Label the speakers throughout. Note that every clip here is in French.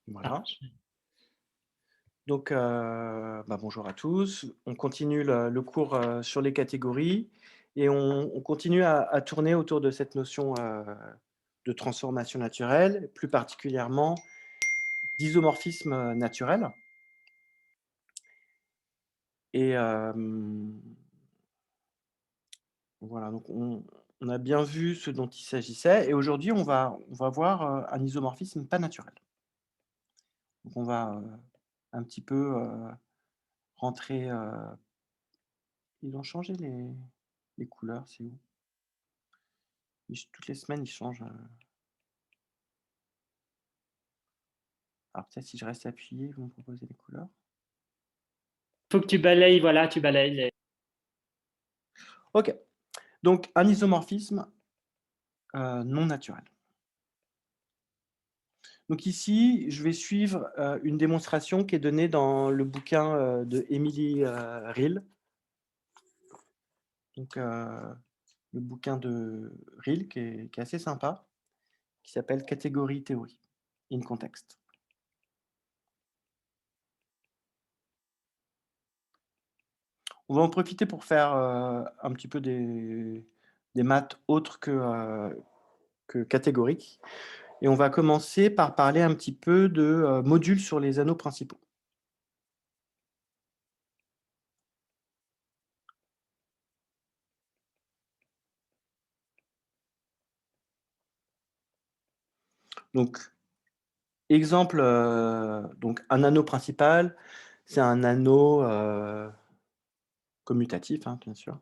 Speaker 1: Voilà. Donc, bonjour à tous. On continue le cours sur les catégories et on continue à tourner autour de cette notion de transformation naturelle, plus particulièrement d'isomorphisme naturel. Et voilà, donc on a bien vu ce dont il s'agissait et aujourd'hui on va voir un isomorphisme pas naturel. Donc on va un petit peu rentrer. Ils ont changé les couleurs, c'est où? Toutes les semaines, ils changent. Alors peut-être si je reste appuyé, ils vont me proposer les couleurs.
Speaker 2: Faut que tu balayes, voilà, tu balayes les.
Speaker 1: OK. Donc un isomorphisme non naturel. Donc ici, je vais suivre une démonstration qui est donnée dans le bouquin de Emily Riehl. Donc le bouquin de Riehl qui est assez sympa, qui s'appelle Category Theory in Context. On va en profiter pour faire un petit peu des maths autres que catégoriques. Et on va commencer par parler un petit peu de modules sur les anneaux principaux. Donc, exemple, donc un anneau principal, c'est un anneau commutatif, hein, bien sûr.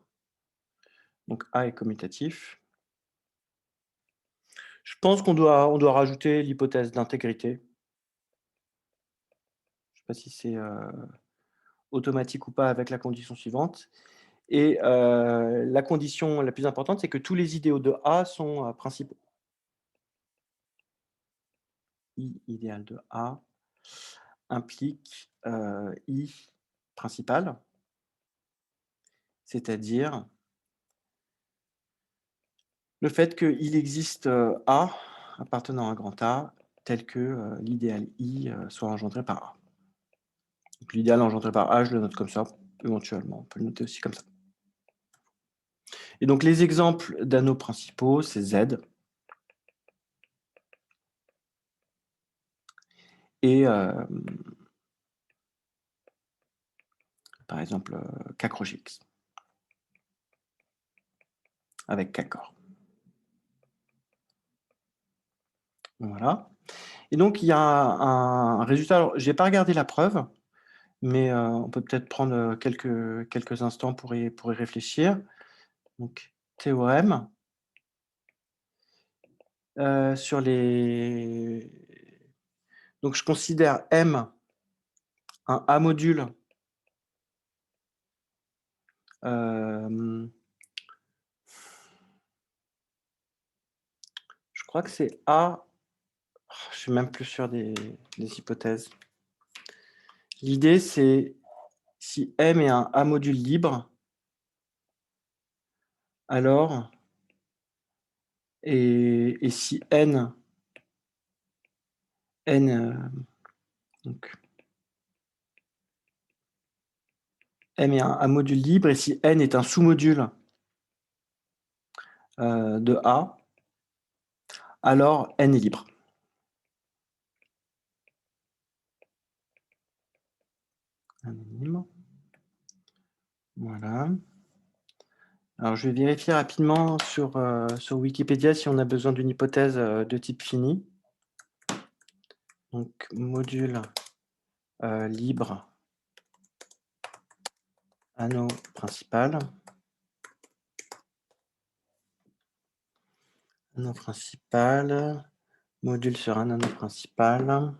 Speaker 1: Donc A est commutatif. Je pense qu'on doit rajouter l'hypothèse d'intégrité. Je ne sais pas si c'est automatique ou pas avec la condition suivante. Et la condition la plus importante, c'est que tous les idéaux de A sont principaux. I idéal de A implique I principal, c'est-à-dire le fait qu'il existe A appartenant à grand A tel que l'idéal I soit engendré par A. Donc l'idéal engendré par A, je le note comme ça, éventuellement. On peut le noter aussi comme ça. Et donc les exemples d'anneaux principaux, c'est Z et par exemple K croche X avec K corps. Voilà. Et donc il y a un résultat. Alors, j'ai pas regardé la preuve, mais on peut peut-être prendre quelques instants pour y réfléchir. Donc théorème sur les. Donc je considère M un A module je crois que c'est A. Je suis même plus sûr des hypothèses. L'idée, c'est si M est un A module libre, alors et si N donc M est un A module libre et si N est un sous-module de A, alors N est libre. Anonyme. Voilà. Alors je vais vérifier rapidement sur Wikipédia si on a besoin d'une hypothèse de type fini. Donc module libre, anneau principal. Anneau principal, module sur un anneau principal.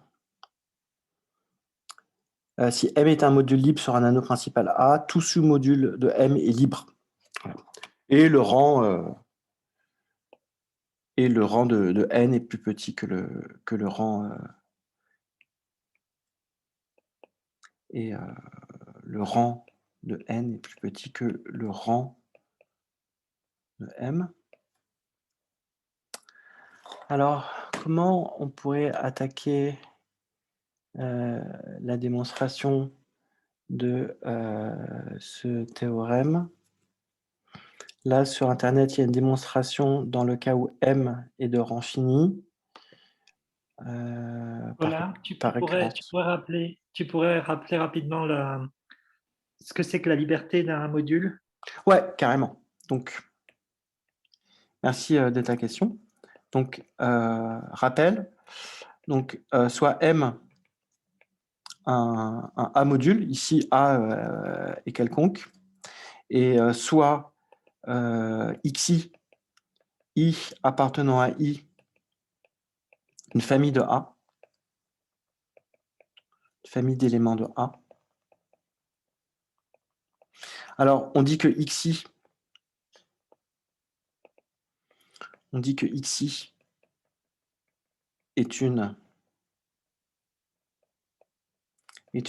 Speaker 1: Si M est un module libre sur un anneau principal A, tout sous-module de M est libre. Voilà. Et le rang de N est plus petit que le rang et le rang de N est plus petit que le rang de M. Alors, comment on pourrait attaquer la démonstration de ce théorème. Là, sur internet, il y a une démonstration dans le cas où M est de rang fini,
Speaker 2: Voilà,
Speaker 1: par récurrence.
Speaker 2: tu pourrais rappeler rapidement ce que c'est que la liberté d'un module?
Speaker 1: Ouais, carrément. Donc, merci de ta question. Donc, rappel, donc, soit M un A module, ici A est quelconque, et soit XI, I appartenant à I, une famille de A, une famille d'éléments de A. Alors, on dit que XI est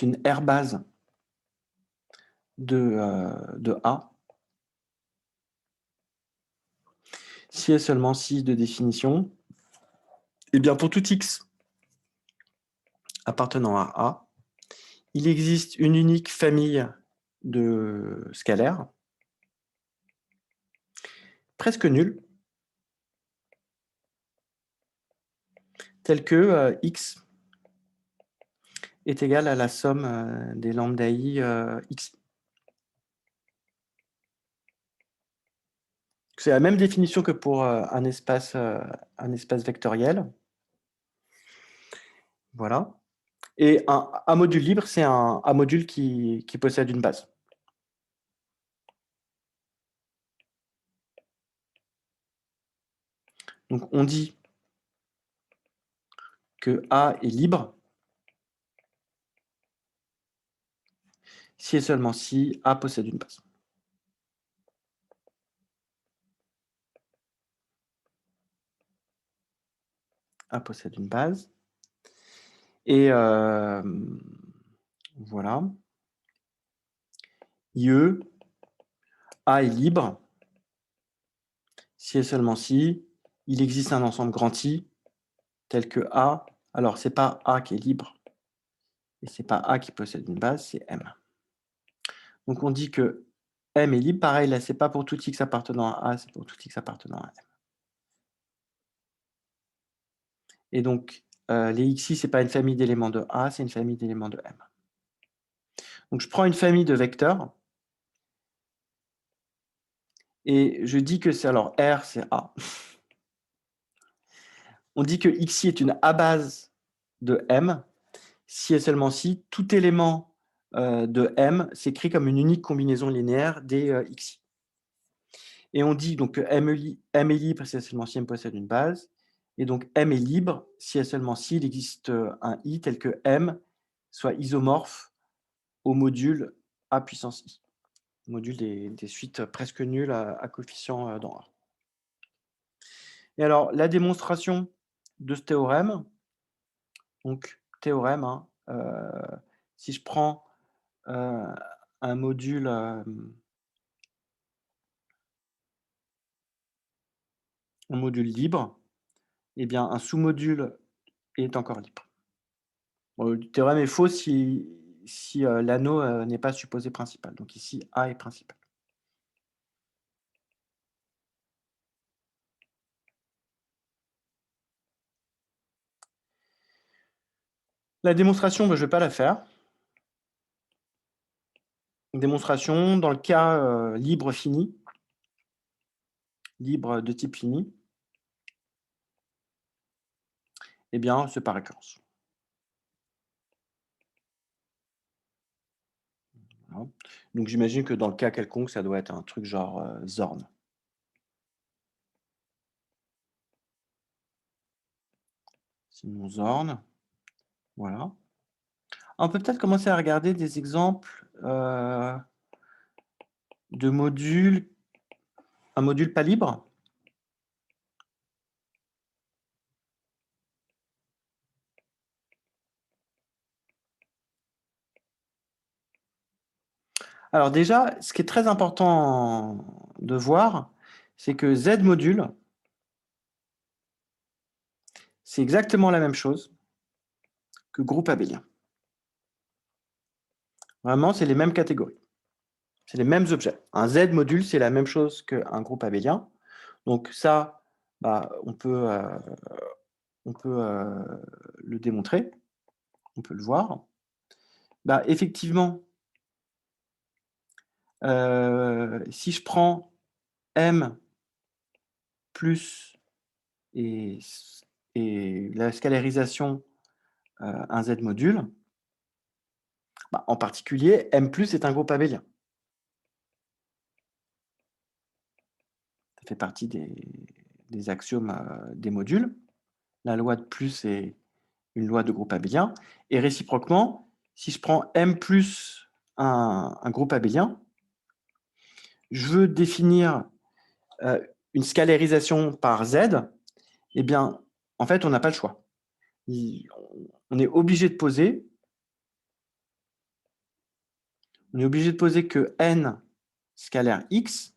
Speaker 1: une R base de A, si et seulement si de définition, et bien pour tout X appartenant à A, il existe une unique famille de scalaires, presque nulle, telle que X est égal à la somme des lambda I X. C'est la même définition que pour un espace vectoriel. Voilà. Et un module libre, c'est un module qui possède une base. Donc, on dit que A est libre si et seulement si A possède une base. A possède une base. Et voilà. IE, A est libre si et seulement si il existe un ensemble grand I tel que A. Alors, ce n'est pas A qui est libre et ce n'est pas A qui possède une base, c'est M. Donc, on dit que M est libre. Pareil, là, ce n'est pas pour tout X appartenant à A, c'est pour tout X appartenant à M. Et donc, les XI, ce n'est pas une famille d'éléments de A, c'est une famille d'éléments de M. Donc, je prends une famille de vecteurs et je dis que c'est, alors R, c'est A. On dit que XI est une A-base de M, si et seulement si tout élément de M s'écrit comme une unique combinaison linéaire des XI. Et on dit donc que M est libre si et seulement si M possède une base, et donc M est libre si et seulement si il existe un I tel que M soit isomorphe au module A puissance I, module des suites presque nulles à coefficient dans A. Et alors, la démonstration de ce théorème, donc théorème, hein, si je prends un module libre, eh bien un sous-module est encore libre. Bon, le théorème est faux si l'anneau n'est pas supposé principal. Donc ici, A est principal. La démonstration, je ne vais pas la faire. Une démonstration dans le cas libre fini, libre de type fini, eh bien, c'est par récurrence. Voilà. Donc j'imagine que dans le cas quelconque, ça doit être un truc genre Zorn. Sinon Zorn, voilà. On peut peut-être commencer à regarder des exemples de modules, un module pas libre. Alors déjà, ce qui est très important de voir, c'est que Z module, c'est exactement la même chose que groupe abélien. Vraiment, c'est les mêmes catégories. C'est les mêmes objets. Un Z module, c'est la même chose qu'un groupe abélien. Donc ça, bah, on peut le démontrer, on peut le voir. Bah, effectivement, si je prends M plus et la scalarisation, un Z module, bah, en particulier, M plus est un groupe abélien. Ça fait partie des axiomes des modules. La loi de plus est une loi de groupe abélien. Et réciproquement, si je prends M plus un groupe abélien, je veux définir une scalarisation par Z, eh bien, en fait, on n'a pas le choix. On est obligé de poser, que n scalaire x,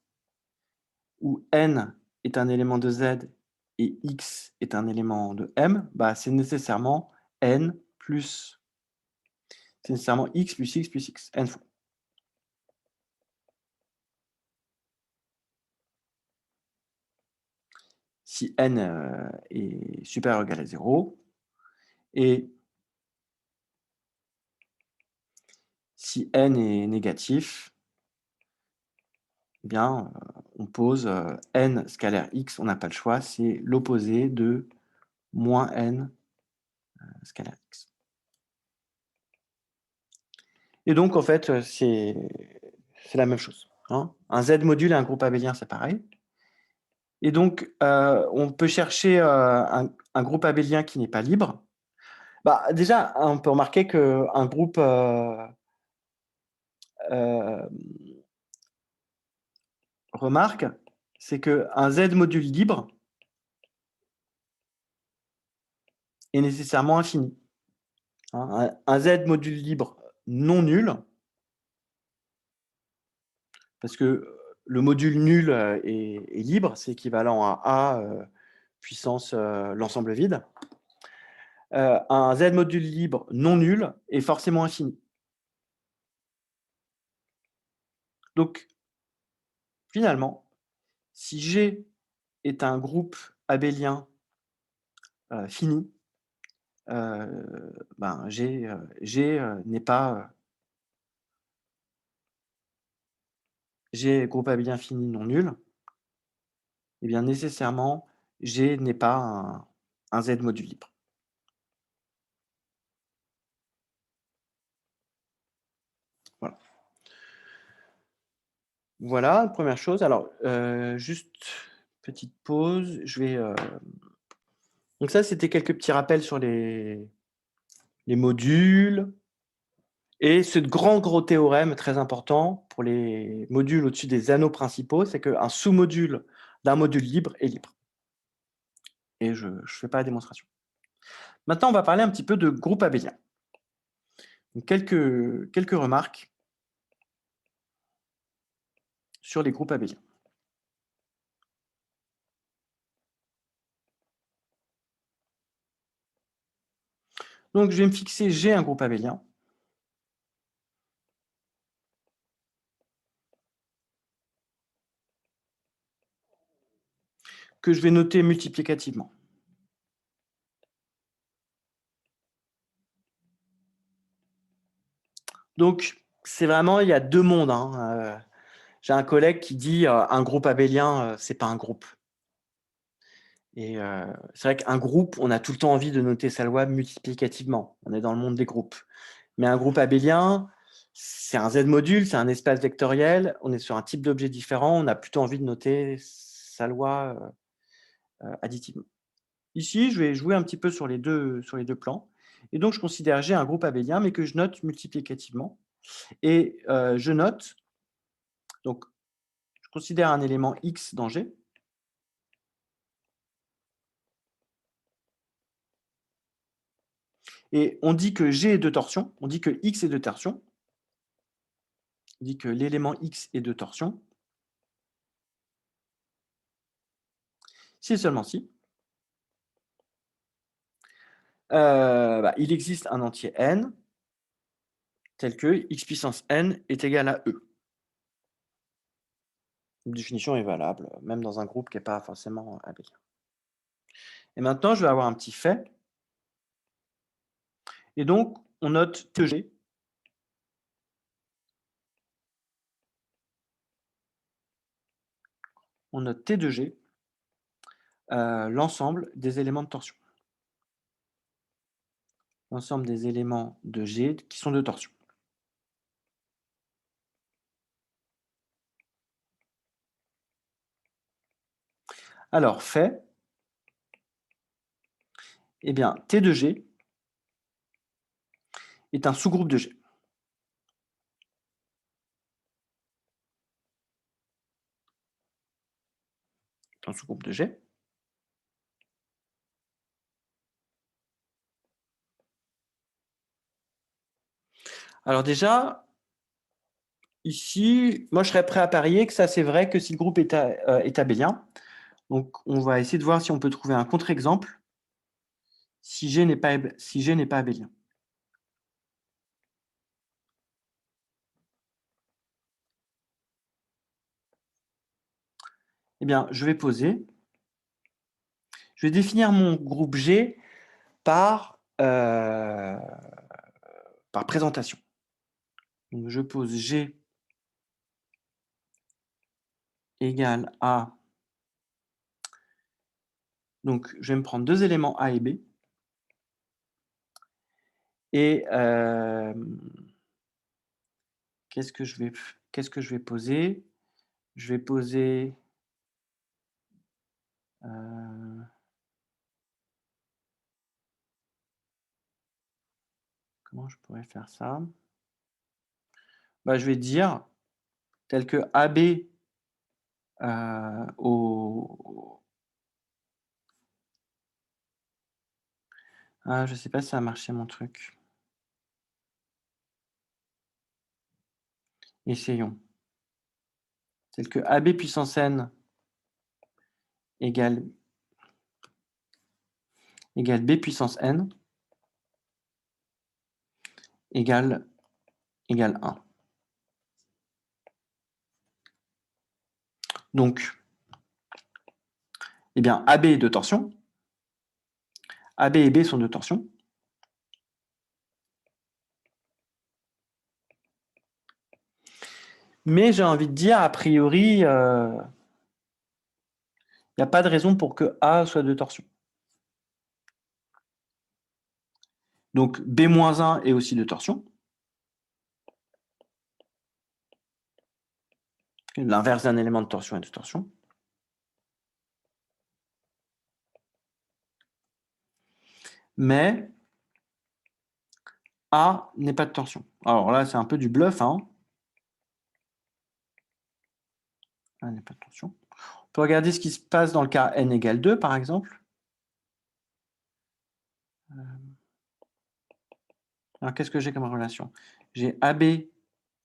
Speaker 1: où n est un élément de Z et x est un élément de M, bah, c'est nécessairement n plus, c'est nécessairement x plus x plus x, n fois. Si n est supérieur ou égal à 0, et si n est négatif, eh bien, on pose n scalaire x, on n'a pas le choix, c'est l'opposé de moins n scalaire x. Et donc, en fait, c'est la même chose. Hein. Un Z module et un groupe abélien, c'est pareil. Et donc, on peut chercher un groupe abélien qui n'est pas libre. Bah, déjà, on peut remarquer qu'un groupe remarque, c'est qu'un Z module libre est nécessairement infini. Hein. Un Z module libre non nul, parce que le module nul est libre, c'est équivalent à A puissance l'ensemble vide. Un Z module libre non nul est forcément infini. Donc, finalement, si G est un groupe abélien fini, ben G n'est pas G groupe abélien fini non nul, et bien nécessairement G n'est pas un Z module libre. Voilà. Voilà, première chose. Alors, juste petite pause. Je vais. Donc ça, c'était quelques petits rappels sur les modules. Et ce grand gros théorème très important pour les modules au-dessus des anneaux principaux, c'est qu'un sous-module d'un module libre est libre. Et je ne fais pas la démonstration. Maintenant, on va parler un petit peu de groupe abélien. Donc, quelques remarques sur les groupes abéliens. Donc, je vais me fixer G un groupe abélien. Que je vais noter multiplicativement. Donc, c'est vraiment, il y a deux mondes. Hein. J'ai un collègue qui dit un groupe abélien, c'est pas un groupe. Et c'est vrai qu'un groupe, on a tout le temps envie de noter sa loi multiplicativement. On est dans le monde des groupes. Mais un groupe abélien, c'est un Z module, c'est un espace vectoriel. On est sur un type d'objet différent. On a plutôt envie de noter sa loi additivement. Ici, je vais jouer un petit peu sur les deux plans. Et donc, je considère G un groupe abélien, mais que je note multiplicativement. Et je note, donc, je considère un élément X dans G. Et on dit que G est de torsion, on dit que X est de torsion, on dit que l'élément X est de torsion, si et seulement si, il existe un entier N tel que x puissance n est égal à E. Une définition est valable, même dans un groupe qui n'est pas forcément abélien. Et maintenant, je vais avoir un petit fait. Et donc, on note T de G. On note T de G, l'ensemble des éléments de torsion. L'ensemble des éléments de G qui sont de torsion. Alors, fait, eh bien, T de G est un sous-groupe de G. Un sous-groupe de G. Alors déjà, ici, moi je serais prêt à parier que ça c'est vrai que si le groupe est abélien. Donc on va essayer de voir si on peut trouver un contre-exemple si G n'est pas abélien. Eh bien, je vais définir mon groupe G par présentation. Donc je pose G égale à... Donc je vais me prendre deux éléments A et B. Et qu'est-ce que je vais poser? Je vais poser... comment je pourrais faire ça? Bah, je vais dire tel que AB au... Ah, je ne sais pas si ça a marché mon truc. Essayons. Tel que AB puissance n égale B puissance n égale 1. Donc, eh bien, AB est de torsion. AB et B sont de torsion. Mais j'ai envie de dire, a priori, il n'y a pas de raison pour que A soit de torsion. Donc, B-1 est aussi de torsion. L'inverse d'un élément de torsion est de torsion. Mais A n'est pas de torsion. Alors là, c'est un peu du bluff. Hein. A n'est pas de torsion. On peut regarder ce qui se passe dans le cas n égale 2, par exemple. Alors, qu'est-ce que j'ai comme relation? J'ai AB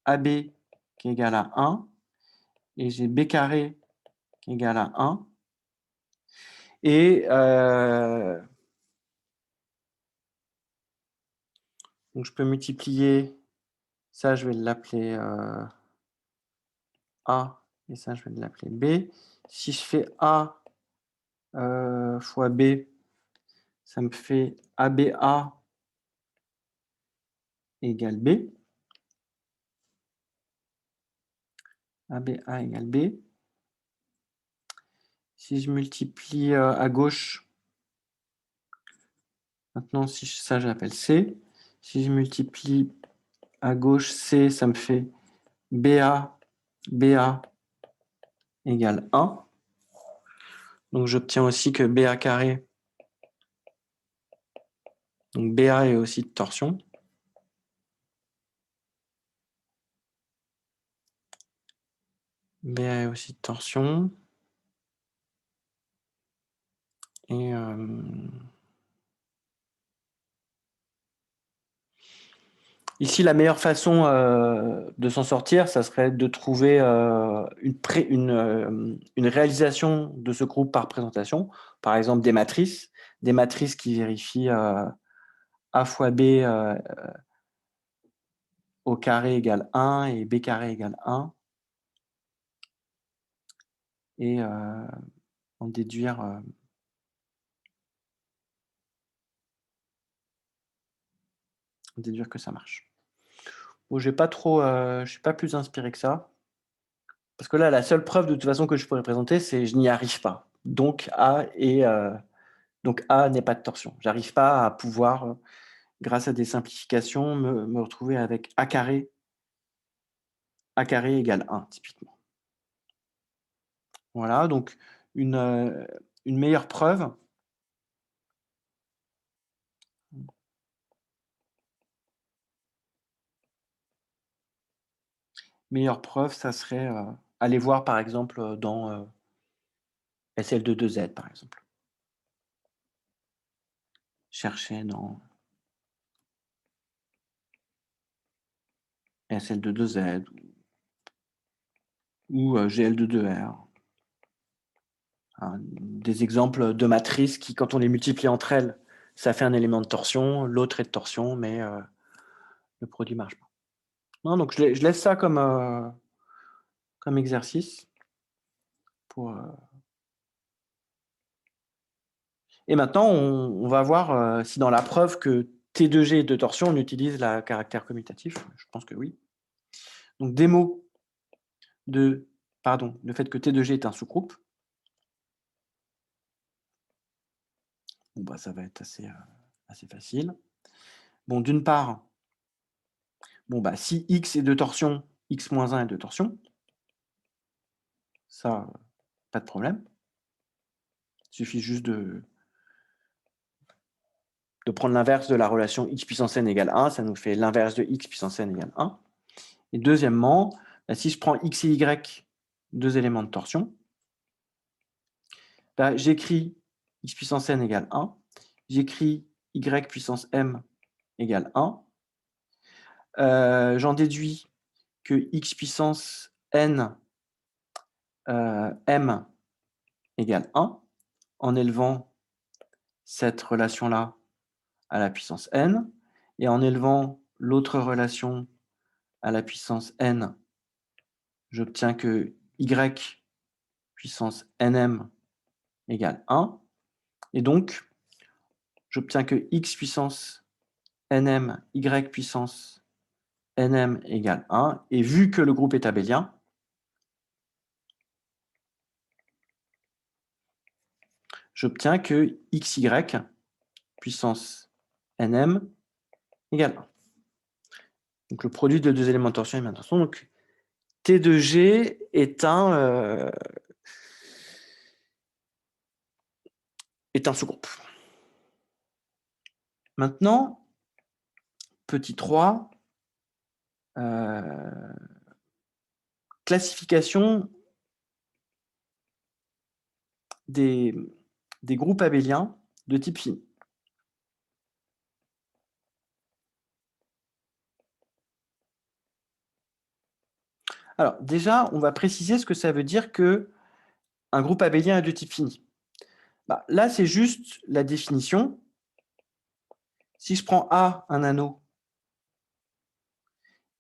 Speaker 1: qui est égal à 1, et j'ai B carré qui est égal à 1. Et donc je peux multiplier, ça je vais l'appeler A, et ça je vais l'appeler B. Si je fais A fois B, ça me fait ABA égale B. ABA égale B. Si je multiplie à gauche, maintenant si ça je l'appelle C. Si je multiplie à gauche C, ça me fait BA égale 1. Donc j'obtiens aussi que BA carré, donc BA est aussi de torsion. BA est aussi de torsion. Et ici, la meilleure façon de s'en sortir, ça serait de trouver une réalisation de ce groupe par présentation. Par exemple, des matrices qui vérifient A fois B au carré égale 1 et b carré égale 1 et en déduire que ça marche. Bon, j'ai pas trop, je suis pas plus inspiré que ça. Parce que là, la seule preuve de toute façon que je pourrais présenter, c'est je n'y arrive pas. Donc A n'est pas de torsion. J'arrive pas à pouvoir, grâce à des simplifications, me retrouver avec A carré égale 1 typiquement. Voilà, donc une, heu, une meilleure preuve, ça serait, aller voir par exemple, dans, SL de 2Z par exemple. Chercher dans SL de 2Z ou GL de 2R. Hein, des exemples de matrices qui, quand on les multiplie entre elles, ça fait un élément de torsion, l'autre est de torsion, mais le produit marche pas. Non, donc je laisse ça comme exercice pour, et maintenant on va voir, si dans la preuve que T2G est de torsion, on utilise la caractère commutatif. Je pense que oui. Donc démo de le fait que T2G est un sous-groupe. Bon, bah, ça va être assez facile. Bon, d'une part, bon, bah, si X est de torsion, X-1 est de torsion. Ça, pas de problème. Il suffit juste de prendre l'inverse de la relation x puissance n égale 1, ça nous fait l'inverse de x puissance n égale 1. Et deuxièmement, bah, si je prends x et y, deux éléments de torsion, bah, j'écris x puissance n égale 1, j'écris y puissance m égale 1, j'en déduis que x puissance n m égale 1, en élevant cette relation-là à la puissance n, et en élevant l'autre relation à la puissance n, j'obtiens que y puissance nm égale 1, et donc j'obtiens que x puissance nm, y puissance nm égale 1, et vu que le groupe est abélien, j'obtiens que xy puissance nm égale 1. Donc le produit de deux éléments de torsion et de torsion. Donc T de G est un sous-groupe. Maintenant, petit 3, classification des groupes abéliens de type fini. Alors déjà, on va préciser ce que ça veut dire qu'un groupe abélien est de type fini. Bah, là, c'est juste la définition. Si je prends A, un anneau,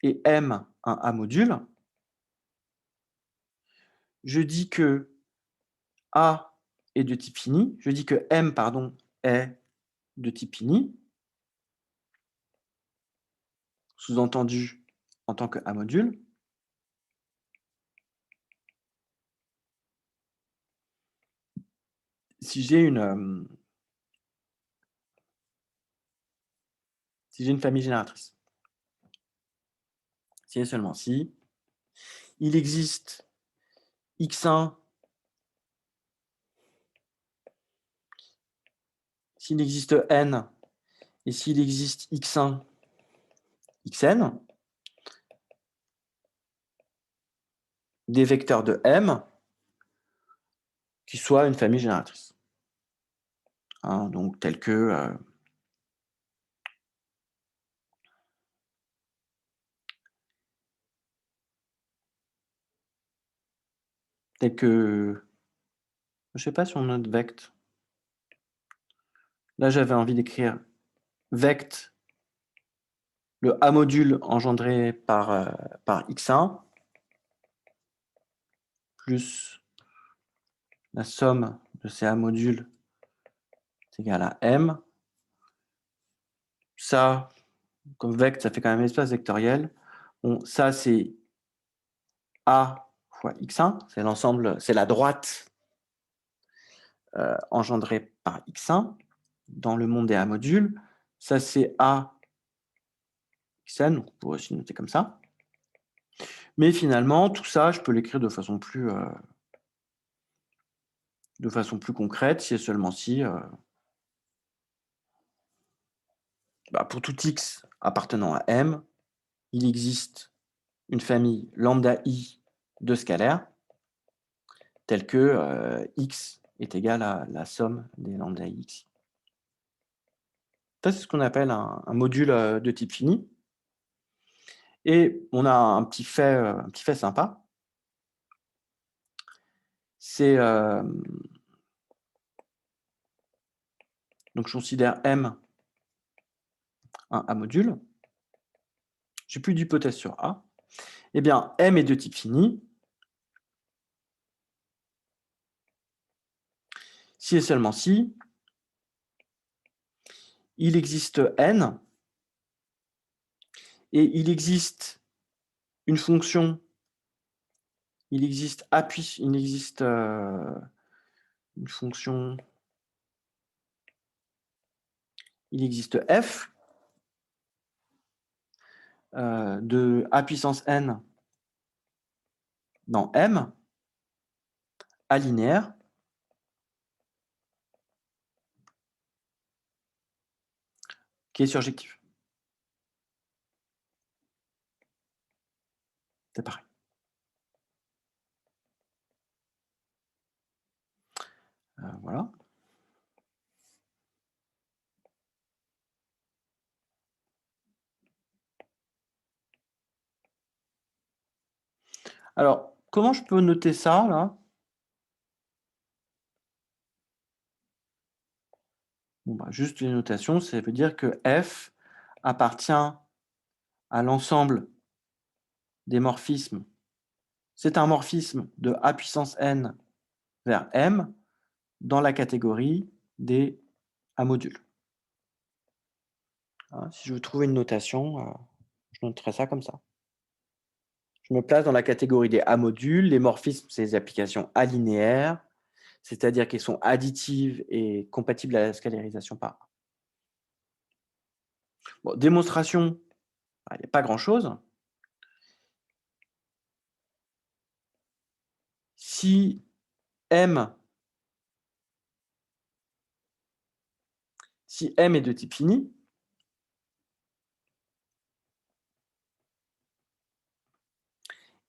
Speaker 1: et M, un A module, je dis que A est de type fini, je dis que M, est de type fini, sous-entendu en tant que A module. Si j'ai une famille génératrice, si et seulement si, il existe x1, s'il existe n, et s'il existe x1, xn, des vecteurs de M qui soient une famille génératrice. Hein, donc tels que je ne sais pas si on note vect. Là, j'avais envie d'écrire vect le A module engendré par x1 plus la somme de ces A modules est égale à M. Ça, comme vecte, ça fait quand même un espace vectoriel. Bon, ça, c'est A fois x1, c'est l'ensemble, c'est la droite engendrée par x1 dans le monde des A modules. Ça, c'est A xn, on pourrait aussi noter comme ça. Mais finalement, tout ça, je peux l'écrire de façon plus concrète, si et seulement si, pour tout x appartenant à M, il existe une famille lambda i de scalaires telle que x est égal à la somme des lambda x. Ça, c'est ce qu'on appelle un module de type fini. Et on a un petit fait sympa. C'est donc je considère M un A module. J'ai plus d'hypothèse sur A. Eh bien, M est de type fini si et seulement si il existe N et il existe une fonction, il existe une fonction, il existe f de a puissance n dans M, A linéaire, qui est surjectif. C'est pareil. Voilà. Alors, comment je peux noter ça, là? Bon, juste les notations, ça veut dire que f appartient à l'ensemble des morphismes. C'est un morphisme de a puissance n vers m dans la catégorie des A modules. Si je veux trouver une notation, je noterai ça comme ça. Je me place dans la catégorie des A modules. Les morphismes, c'est des applications alinéaires, c'est-à-dire qu'elles sont additives et compatibles à la scalarisation par A. Bon, démonstration, il n'y a pas grand-chose. Si M est de type fini,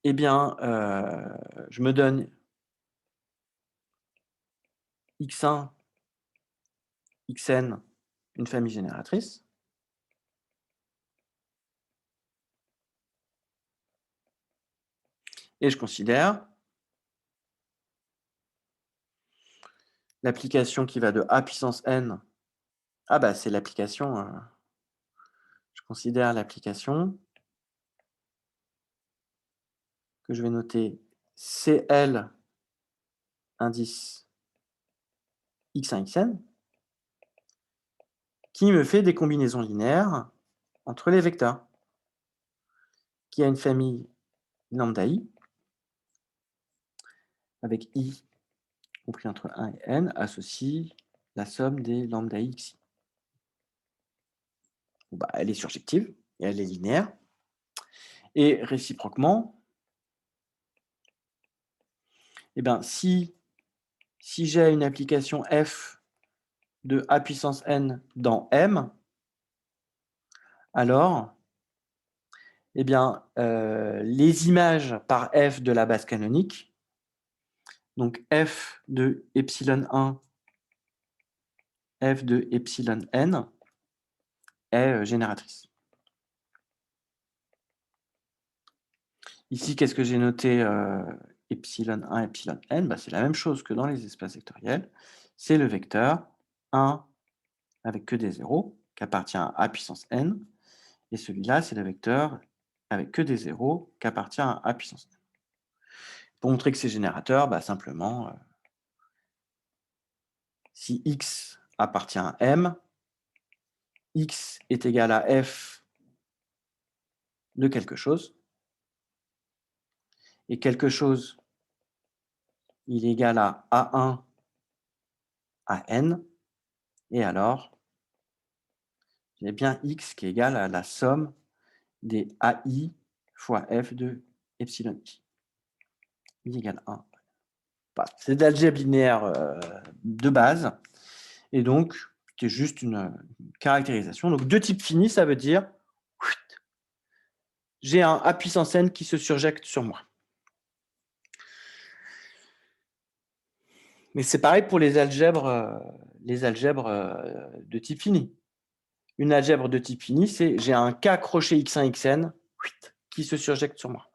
Speaker 1: eh bien, je me donne x1, xn, une famille génératrice. Et je considère l'application qui va de a puissance n. C'est l'application. Je considère l'application que je vais noter CL indice x1, xn, qui me fait des combinaisons linéaires entre les vecteurs, qui a une famille lambda i, avec i compris entre 1 et n, associe la somme des lambda i xi. Elle est surjective et elle est linéaire. Et réciproquement, si j'ai une application f de a puissance n dans M, alors les images par f de la base canonique, donc f de epsilon 1, f de epsilon n, est génératrice. Ici, qu'est-ce que j'ai noté epsilon 1, epsilon n? C'est la même chose que dans les espaces vectoriels. C'est le vecteur 1 avec que des zéros, qui appartient à a puissance n. Et celui-là, c'est le vecteur avec que des zéros qui appartient à A puissance n. Pour montrer que c'est générateur, bah, simplement, si x appartient à M, x est égal à f de quelque chose, et quelque chose, il est égal à A1 à n, et alors, j'ai bien x qui est égal à la somme des AI fois f de epsilon i. I égale 1. Voilà. C'est de l'algèbre linéaire de base, et donc, c'est juste une caractérisation. Donc, de type fini, ça veut dire, j'ai un A puissance n qui se surjecte sur moi. Mais c'est pareil pour les algèbres de type fini. Une algèbre de type fini, c'est j'ai un K crochet x1, xn qui se surjecte sur moi.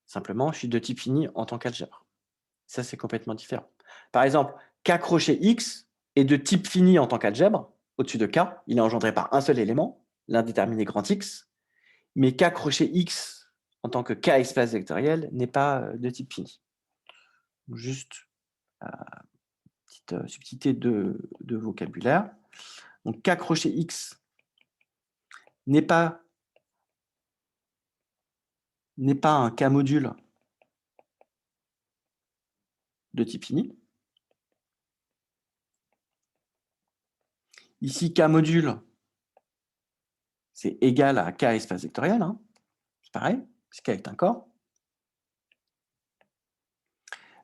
Speaker 1: Simplement, je suis de type fini en tant qu'algèbre. Ça, c'est complètement différent. Par exemple, K crochet x est de type fini en tant qu'algèbre, au-dessus de K, il est engendré par un seul élément, l'indéterminé grand X, mais K crochet x en tant que K espace vectoriel n'est pas de type fini. Juste petite subtilité de vocabulaire. Donc K crochet x n'est pas un K module de type fini. Ici, K module, c'est égal à K espace vectoriel. Hein. C'est pareil, c'est K est un corps.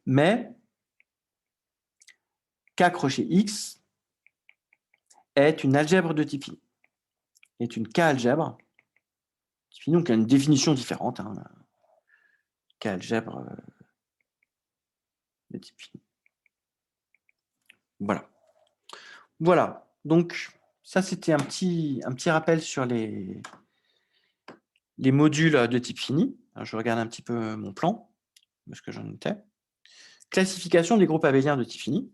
Speaker 1: Mais K crochet x est une algèbre de type fini. Est une K-algèbre. Donc, il y a une définition différente. Hein. K-algèbre de type fini. Voilà. Voilà. Donc, ça, c'était un petit rappel sur les modules de type fini. Alors, je regarde un petit peu mon plan, parce que j'en étais. Classification des groupes abéliens de type fini.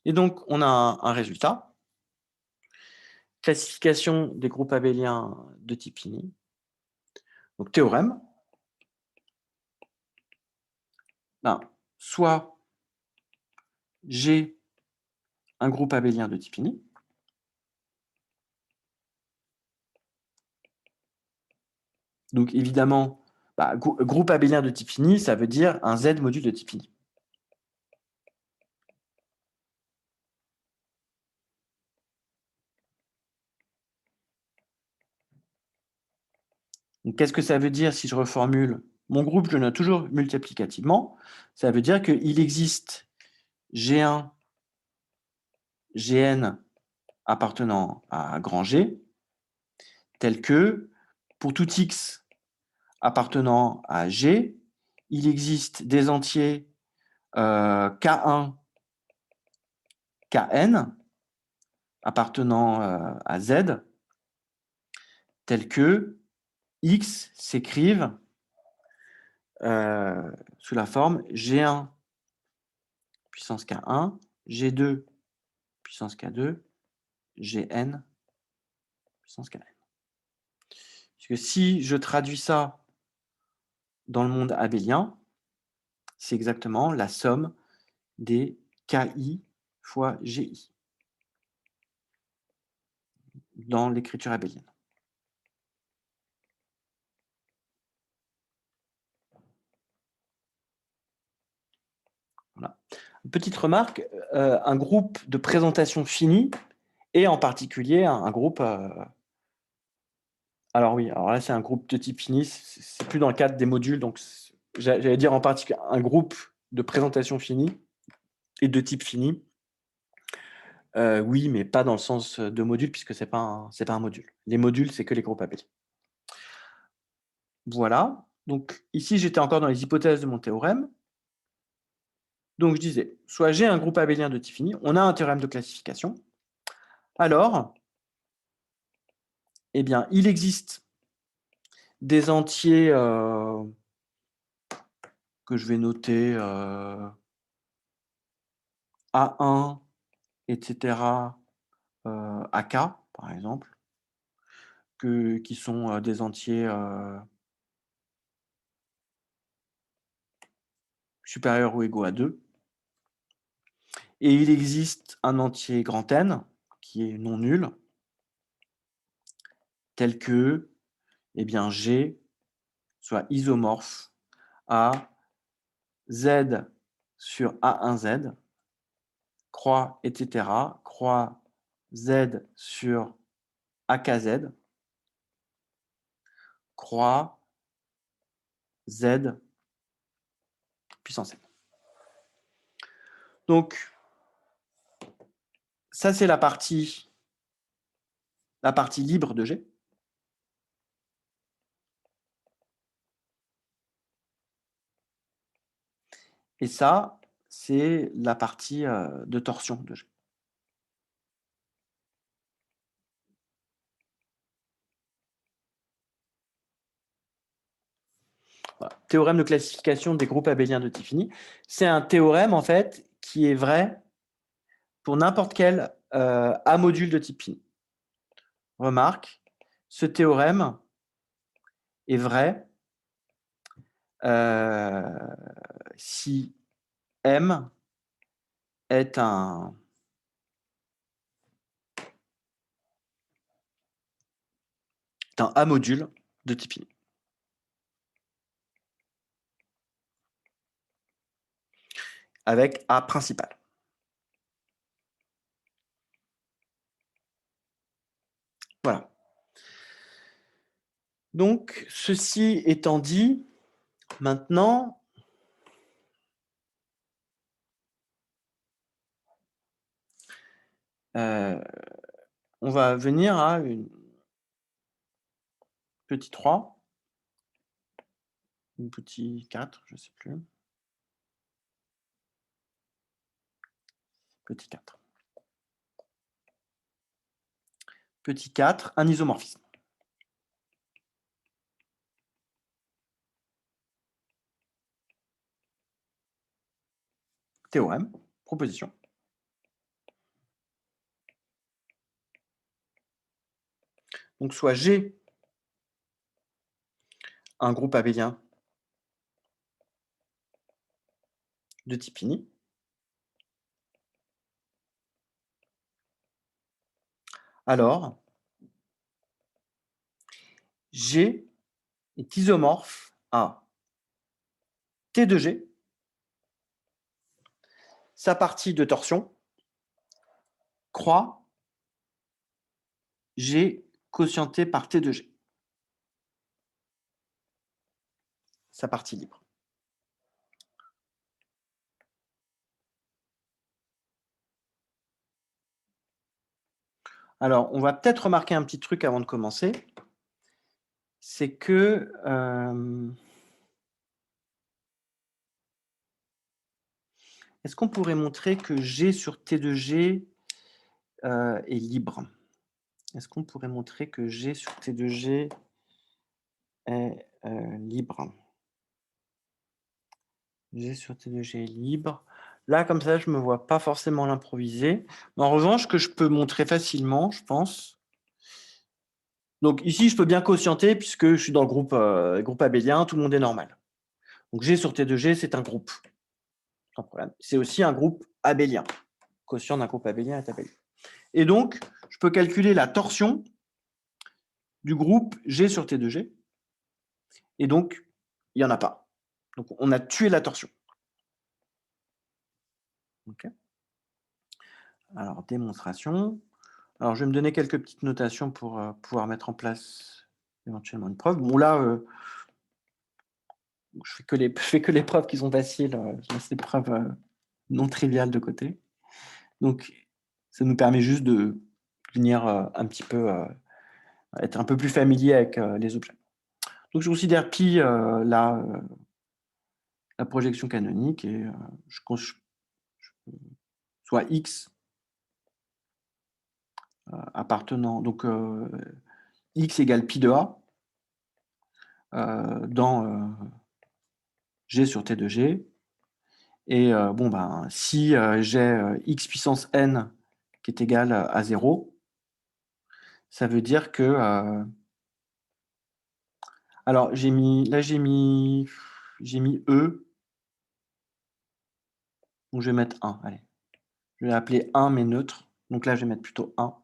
Speaker 1: Et donc, on a un résultat. Classification des groupes abéliens de type fini. Donc, théorème. Ben, soit j'ai un groupe abélien de type fini, donc évidemment, groupe abélien de type fini, ça veut dire un Z module de type fini. Donc, qu'est-ce que ça veut dire si je reformule mon groupe? Je le note toujours multiplicativement. Ça veut dire qu'il existe G1, Gn appartenant à grand G, tel que pour tout x appartenant à G, il existe des entiers K1, Kn appartenant à Z, tels que x s'écrivent sous la forme G1 puissance K1, G2 puissance K2, Gn puissance Kn. Parce que si je traduis ça dans le monde abélien, c'est exactement la somme des Ki fois Gi dans l'écriture abélienne. Voilà. Petite remarque, un groupe de présentation fini et en particulier un groupe... alors oui, alors là c'est un groupe de type fini, c'est plus dans le cadre des modules, donc j'allais dire en particulier un groupe de présentation fini et de type fini. Oui, mais pas dans le sens de module, puisque c'est pas un module. Les modules, c'est que les groupes abéliens. Voilà. Donc ici, j'étais encore dans les hypothèses de mon théorème. Donc je disais, soit j'ai un groupe abélien de type fini, on a un théorème de classification. Alors, eh bien, il existe des entiers que je vais noter A1, etc., AK, par exemple. qui sont des entiers supérieurs ou égaux à 2. Et il existe un entier grand N qui est non nul, tel que eh bien, G soit isomorphe à Z sur A1Z, croix, etc., croix Z sur AKZ, croix Z puissance n. Donc, ça, c'est la partie libre de G. Et ça, c'est la partie de torsion de G. Voilà. Théorème de classification des groupes abéliens de type fini. C'est un théorème, en fait, qui est vrai pour n'importe quel A-module de type fini. Remarque, ce théorème est vrai si M est un A-module de type fini. Avec A principal. Voilà. Donc, ceci étant dit, maintenant, on va venir à une petit 3, ou petit 4, je ne sais plus. Petit 4. Petit 4, un isomorphisme. Théorème, proposition. Donc, soit G, un groupe abélien de type fini. Alors, G est isomorphe à T de G, sa partie de torsion, croix G quotienté par T de G. Sa partie libre. Alors, on va peut-être remarquer un petit truc avant de commencer. C'est que est-ce qu'on pourrait montrer que G sur T de G est libre? Est-ce qu'on pourrait montrer que G sur T de G est libre? G sur T de G est libre. Là, comme ça, je ne me vois pas forcément l'improviser. En revanche, ce que je peux montrer facilement, je pense. Donc ici, je peux bien quotienter puisque je suis dans le groupe abélien, tout le monde est normal. Donc G sur T de G, c'est un groupe. Sans problème. C'est aussi un groupe abélien. Quotient d'un groupe abélien est abélien. Et donc, je peux calculer la torsion du groupe G sur T de G. Et donc, il n'y en a pas. Donc, on a tué la torsion. Okay. Alors, démonstration. Alors, je vais me donner quelques petites notations pour pouvoir mettre en place éventuellement une preuve. Bon, là, je fais que les preuves qui sont faciles. Je laisse les preuves non triviales de côté. Donc, ça nous permet juste de venir un petit peu, être un peu plus familier avec les objets. Donc, je considère pi la projection canonique et soit x appartenant, donc x égale pi de a dans g sur t de g. Et bon, ben, si j'ai x puissance n qui est égal à 0, ça veut dire que Alors, j'ai mis E, donc je vais mettre 1, allez. Je vais appeler 1 mes neutres, donc là, je vais mettre plutôt 1.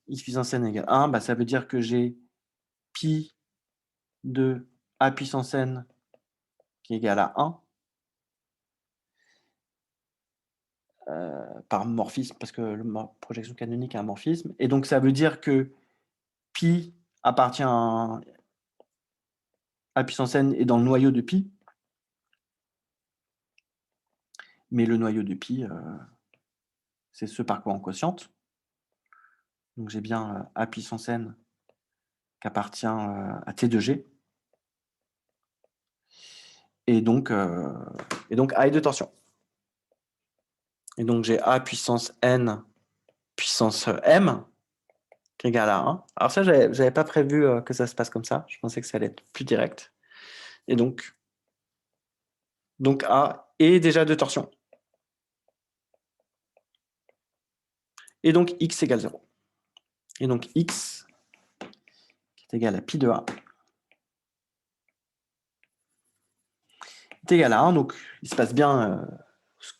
Speaker 1: X puissance n égale 1, bah, ça veut dire que j'ai pi de A puissance n qui est égal à 1, par morphisme, parce que la projection canonique a un morphisme, et donc ça veut dire que pi appartient à A puissance n est dans le noyau de pi, mais le noyau de pi, c'est ce par quoi on quotiente. Donc j'ai bien A puissance n qui appartient à T de G. Et donc A est de tension. Et donc j'ai A puissance n puissance m qui est égal à 1. Alors ça, j'avais pas prévu que ça se passe comme ça. Je pensais que ça allait être plus direct. Et donc A est déjà de torsion. Et donc x égale 0. Et donc x qui est égal à pi de A est égal à 1. Donc il se passe bien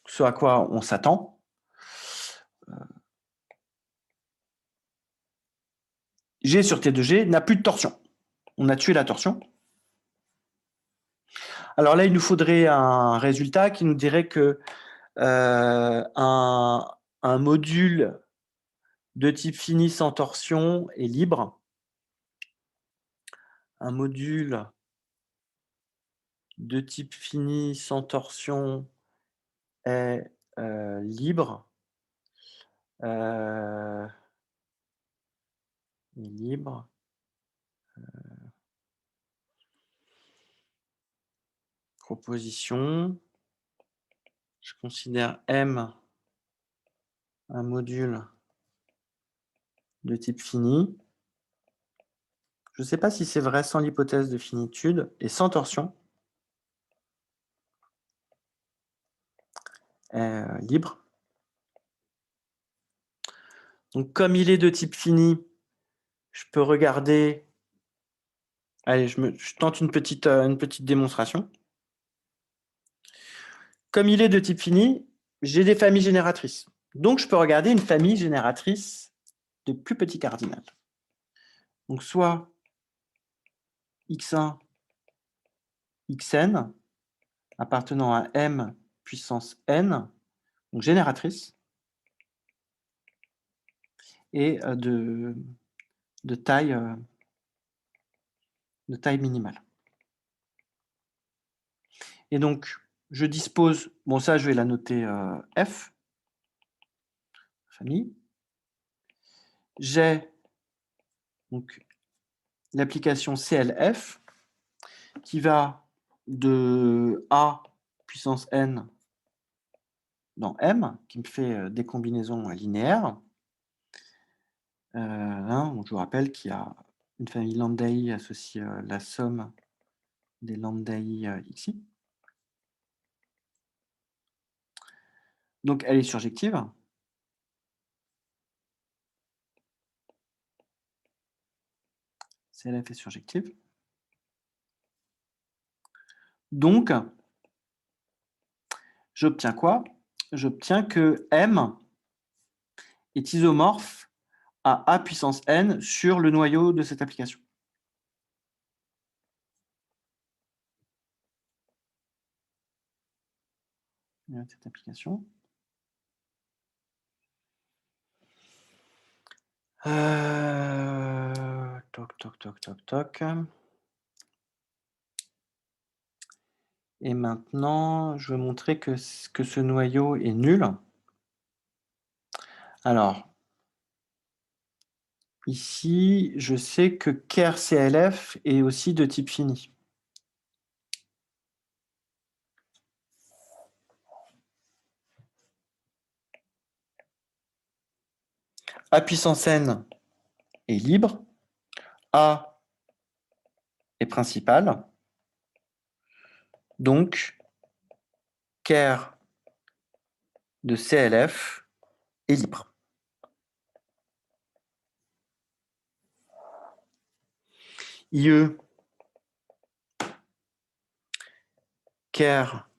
Speaker 1: ce à quoi on s'attend. G sur T de G n'a plus de torsion. On a tué la torsion. Alors là, il nous faudrait un résultat qui nous dirait que un module de type fini sans torsion est libre. Un module de type fini sans torsion est libre. Est libre. Proposition. Je considère M un module de type fini. Je ne sais pas si c'est vrai sans l'hypothèse de finitude et sans torsion. Est libre. Donc, comme il est de type fini, je peux regarder. Allez, je tente une petite démonstration. Comme il est de type fini, j'ai des familles génératrices. Donc, je peux regarder une famille génératrice de plus petits cardinal. Donc, soit x1, xn, appartenant à m puissance n, donc génératrice, et de taille minimale. Et donc, je dispose, bon ça je vais la noter F, famille. J'ai donc l'application CLF qui va de A puissance n dans M, qui me fait des combinaisons linéaires. Donc je vous rappelle qu'il y a une famille lambda i associée à la somme des lambda i xi. Donc elle est surjective. CLF est surjective. Donc, j'obtiens quoi? J'obtiens que M est isomorphe à A puissance n sur le noyau de cette application. Cette application. Toc, toc, toc, toc, toc. Et maintenant, je vais montrer que ce noyau est nul. Alors, ici, je sais que ker CLF est aussi de type fini. A puissance n est libre. A est principal. Donc, ker de CLF est libre. IE ker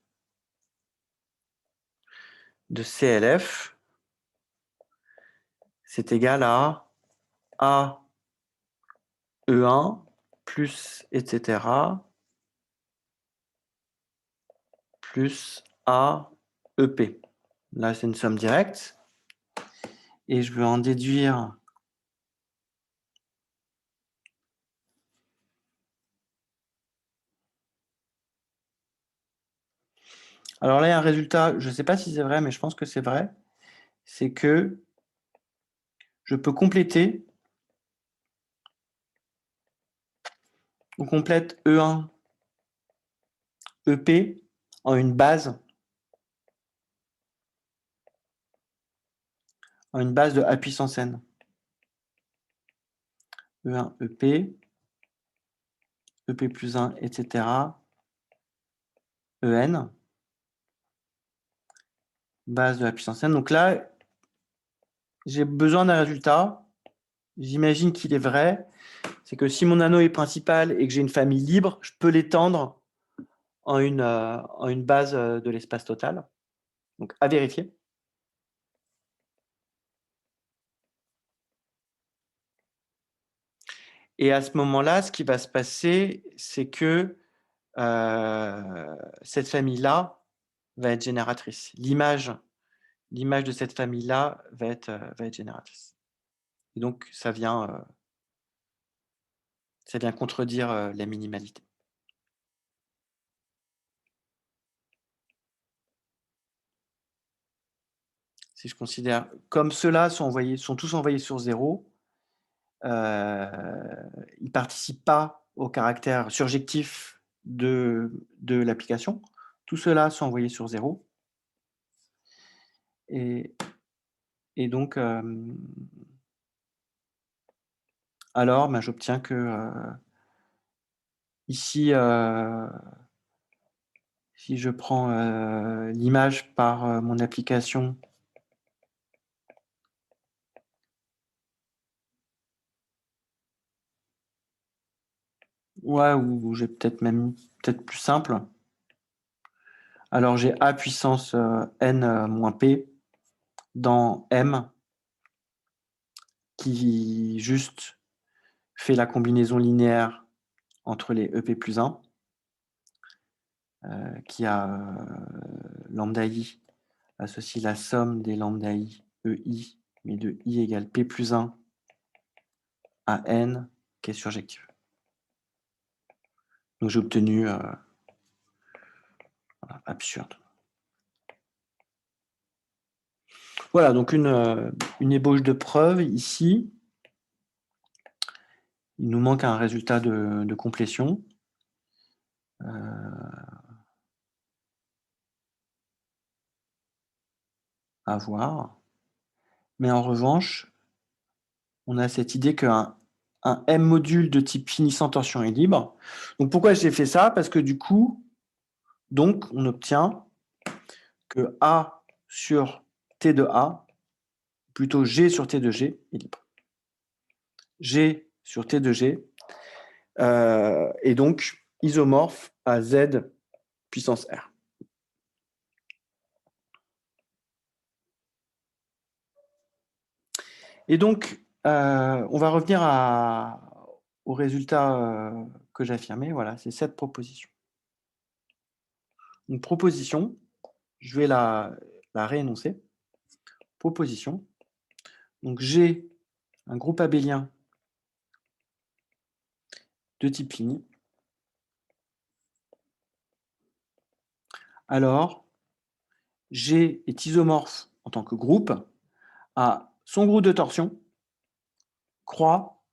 Speaker 1: de CLF, c'est égal à A E1 plus etc. plus A EP. Là, c'est une somme directe. Et je veux en déduire alors là, il y a un résultat, je ne sais pas si c'est vrai, mais je pense que c'est vrai. C'est que je peux compléter. On complète E1, EP en une base de A puissance n. E1, EP, EP plus 1, etc. En, base de la puissance n. Donc là, j'ai besoin d'un résultat. J'imagine qu'il est vrai. C'est que si mon anneau est principal et que j'ai une famille libre, je peux l'étendre en une base de l'espace total. Donc, à vérifier. Et à ce moment-là, ce qui va se passer, c'est que cette famille-là va être génératrice. L'image de cette famille-là va être génératrice. Et donc, ça vient contredire la minimalité. Si je considère comme ceux-là sont tous envoyés sur 0, ils ne participent pas au caractère surjectif de l'application. Tous ceux-là sont envoyés sur 0. Et donc, alors, ben, j'obtiens que ici, si je prends l'image par mon application, ouais, ou j'ai peut-être plus simple. Alors, j'ai A puissance n moins p dans M qui juste fait la combinaison linéaire entre les EP plus 1, qui a lambda i associe la somme des lambda i EI, mais de i égale p plus 1 à n, qui est surjective. Donc j'ai obtenu voilà, absurde. Voilà, donc une ébauche de preuve ici. Il nous manque un résultat de complétion. À voir. Mais en revanche, on a cette idée qu'un M module de type finissant torsion est libre. Donc pourquoi j'ai fait ça? Parce que du coup, donc on obtient que A sur T de A, plutôt G sur T de G, est libre. G sur T de G est donc isomorphe à Z puissance R. Et donc, on va revenir au résultat que j'affirmais. Voilà, c'est cette proposition. Une proposition, je vais la réénoncer. Proposition. Donc, j'ai un groupe abélien de type fini. Alors, G est isomorphe en tant que groupe à son groupe de torsion croît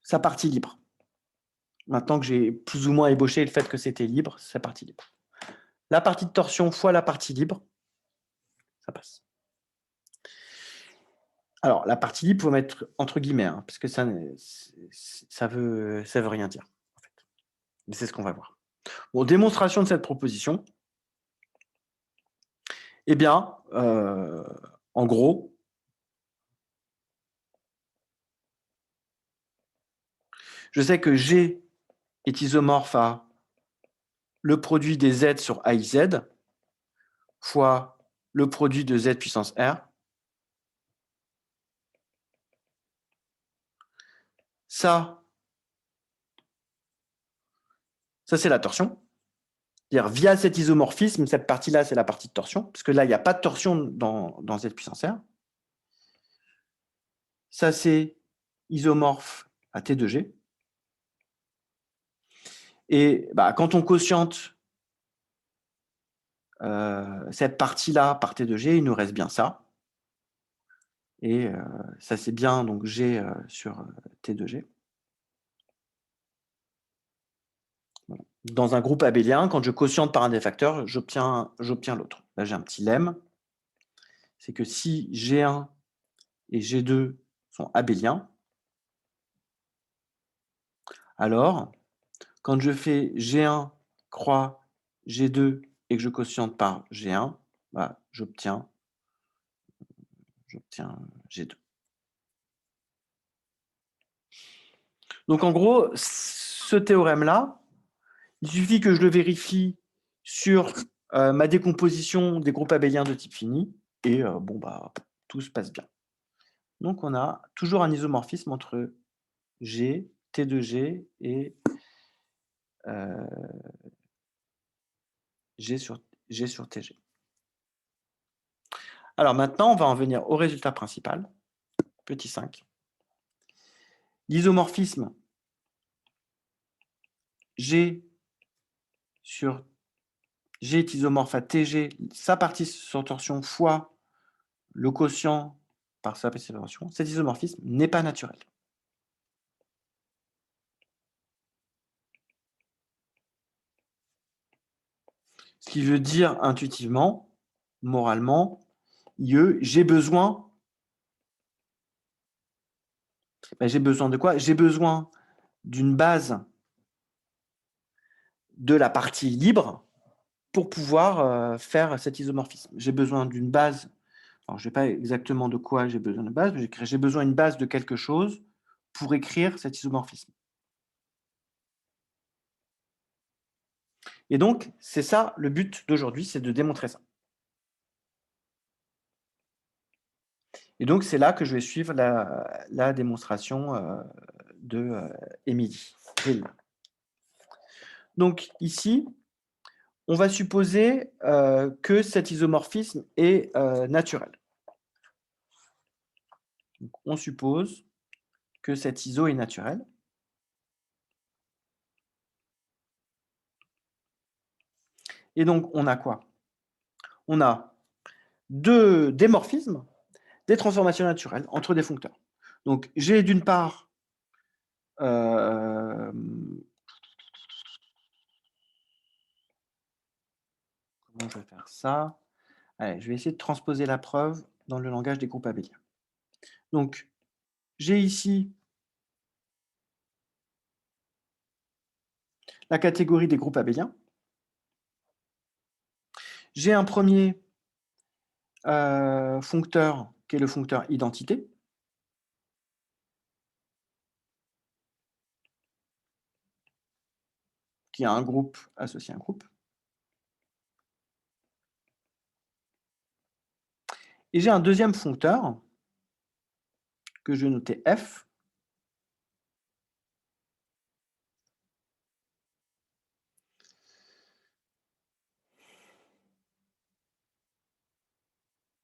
Speaker 1: sa partie libre. Maintenant que j'ai plus ou moins ébauché le fait que c'était libre, c'est sa partie libre. La partie de torsion fois la partie libre, ça passe. Alors, la partie libre, il faut mettre entre guillemets, hein, parce que ça veut rien dire. En fait. Mais c'est ce qu'on va voir. Bon, démonstration de cette proposition. Eh bien, en gros, je sais que G est isomorphe à le produit des z sur AIZ fois le produit de z puissance R. Ça c'est la torsion. C'est-à-dire, via cet isomorphisme, cette partie-là, c'est la partie de torsion, parce que là, il n'y a pas de torsion dans z puissance R. Ça, c'est isomorphe à T de G. Et bah, quand on quotiente cette partie-là par T de G, il nous reste bien ça. Et ça, c'est bien donc G sur T de G. Voilà. Dans un groupe abélien, quand je quotiente par un des facteurs, j'obtiens l'autre. Là, j'ai un petit lemme. C'est que si G1 et G2 sont abéliens, alors, quand je fais G1 croix G2 et que je quotiente par G1, bah, j'obtiens G2. Donc en gros, ce théorème-là, il suffit que je le vérifie sur ma décomposition des groupes abéliens de type fini, et bon, bah, tout se passe bien. Donc on a toujours un isomorphisme entre G, T de G et G sur TG. Alors maintenant, on va en venir au résultat principal, petit 5. L'isomorphisme G sur G est isomorphe à TG, sa partie sur torsion fois le quotient par sa partie sur torsion. Cet isomorphisme n'est pas naturel. Ce qui veut dire intuitivement, moralement, j'ai besoin. J'ai besoin de quoi? J'ai besoin d'une base de la partie libre pour pouvoir faire cet isomorphisme. J'ai besoin d'une base. Alors, je ne sais pas exactement de quoi j'ai besoin de base, mais j'ai besoin d'une base de quelque chose pour écrire cet isomorphisme. Et donc, c'est ça le but d'aujourd'hui, c'est de démontrer ça. Et donc, c'est là que je vais suivre la démonstration de Émilie. Donc, ici, on va supposer que cet isomorphisme est naturel. Donc, on suppose que cet iso est naturel. Et donc, on a quoi? On a des morphismes, des transformations naturelles entre des foncteurs. Donc, j'ai d'une part comment je vais faire ça? Allez, je vais essayer de transposer la preuve dans le langage des groupes abéliens. Donc, j'ai ici la catégorie des groupes abéliens. J'ai un premier foncteur qui est le foncteur identité. Qui a un groupe associé à un groupe. Et j'ai un deuxième foncteur que je vais noter F.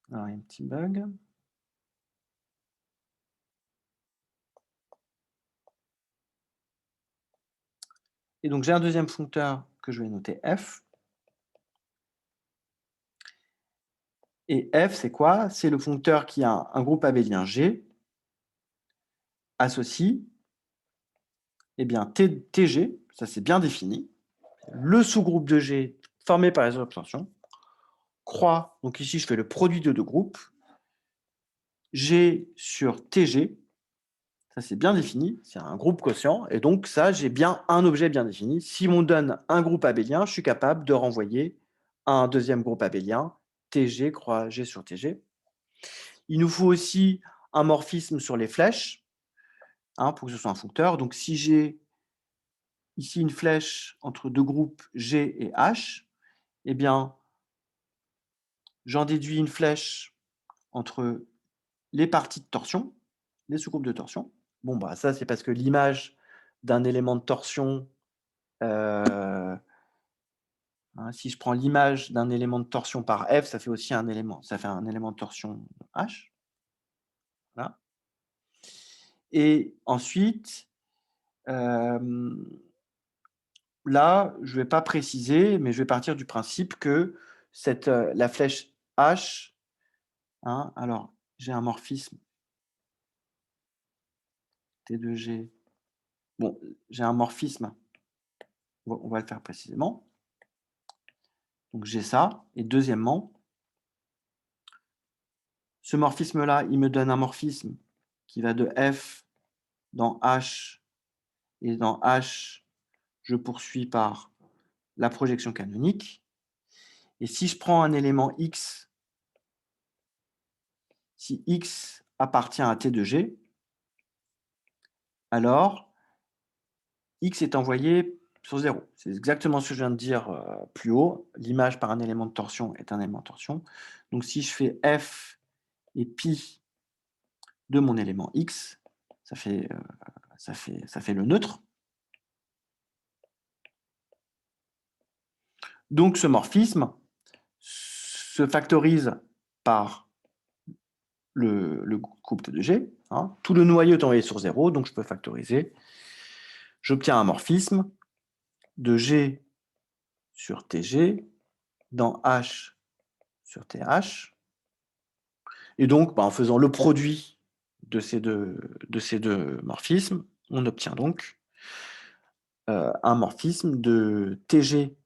Speaker 1: Alors, il y a un petit bug. Et donc, j'ai un deuxième foncteur que je vais noter F. Et F, c'est quoi? C'est le foncteur qui a un groupe abélien G associe eh bien, TG, ça c'est bien défini, le sous-groupe de G formé par les obtentions, croix, donc ici je fais le produit de deux groupes, G sur TG, ça c'est bien défini, c'est un groupe quotient, et donc ça j'ai bien un objet bien défini. Si on donne un groupe abélien, je suis capable de renvoyer un deuxième groupe abélien, TG croix G sur TG. Il nous faut aussi un morphisme sur les flèches, pour que ce soit un foncteur. Donc si j'ai ici une flèche entre deux groupes G et H, eh bien, j'en déduis une flèche entre les parties de torsion, les sous-groupes de torsion. Bon, bah, ça, c'est parce que l'image d'un élément de torsion, hein, si je prends l'image d'un élément de torsion par F, ça fait aussi un élément, ça fait un élément de torsion H. Voilà. Et ensuite, là, je ne vais pas préciser, mais je vais partir du principe que la flèche H, hein, alors j'ai un morphisme T de G. Bon, j'ai un morphisme, on va le faire précisément. Donc j'ai ça. Et deuxièmement, ce morphisme-là, il me donne un morphisme qui va de F dans H, et dans H, je poursuis par la projection canonique. Et si je prends un élément X, si X appartient à T de G, alors X est envoyé sur 0. C'est exactement ce que je viens de dire plus haut. L'image par un élément de torsion est un élément de torsion. Donc si je fais F et pi de mon élément X, ça fait le neutre. Donc ce morphisme se factorise par le groupe T de G. Hein. Tout le noyau est envoyé sur 0, donc je peux factoriser. J'obtiens un morphisme de G sur TG dans H sur TH. Et donc, en faisant le produit de ces deux morphismes, on obtient donc un morphisme de TG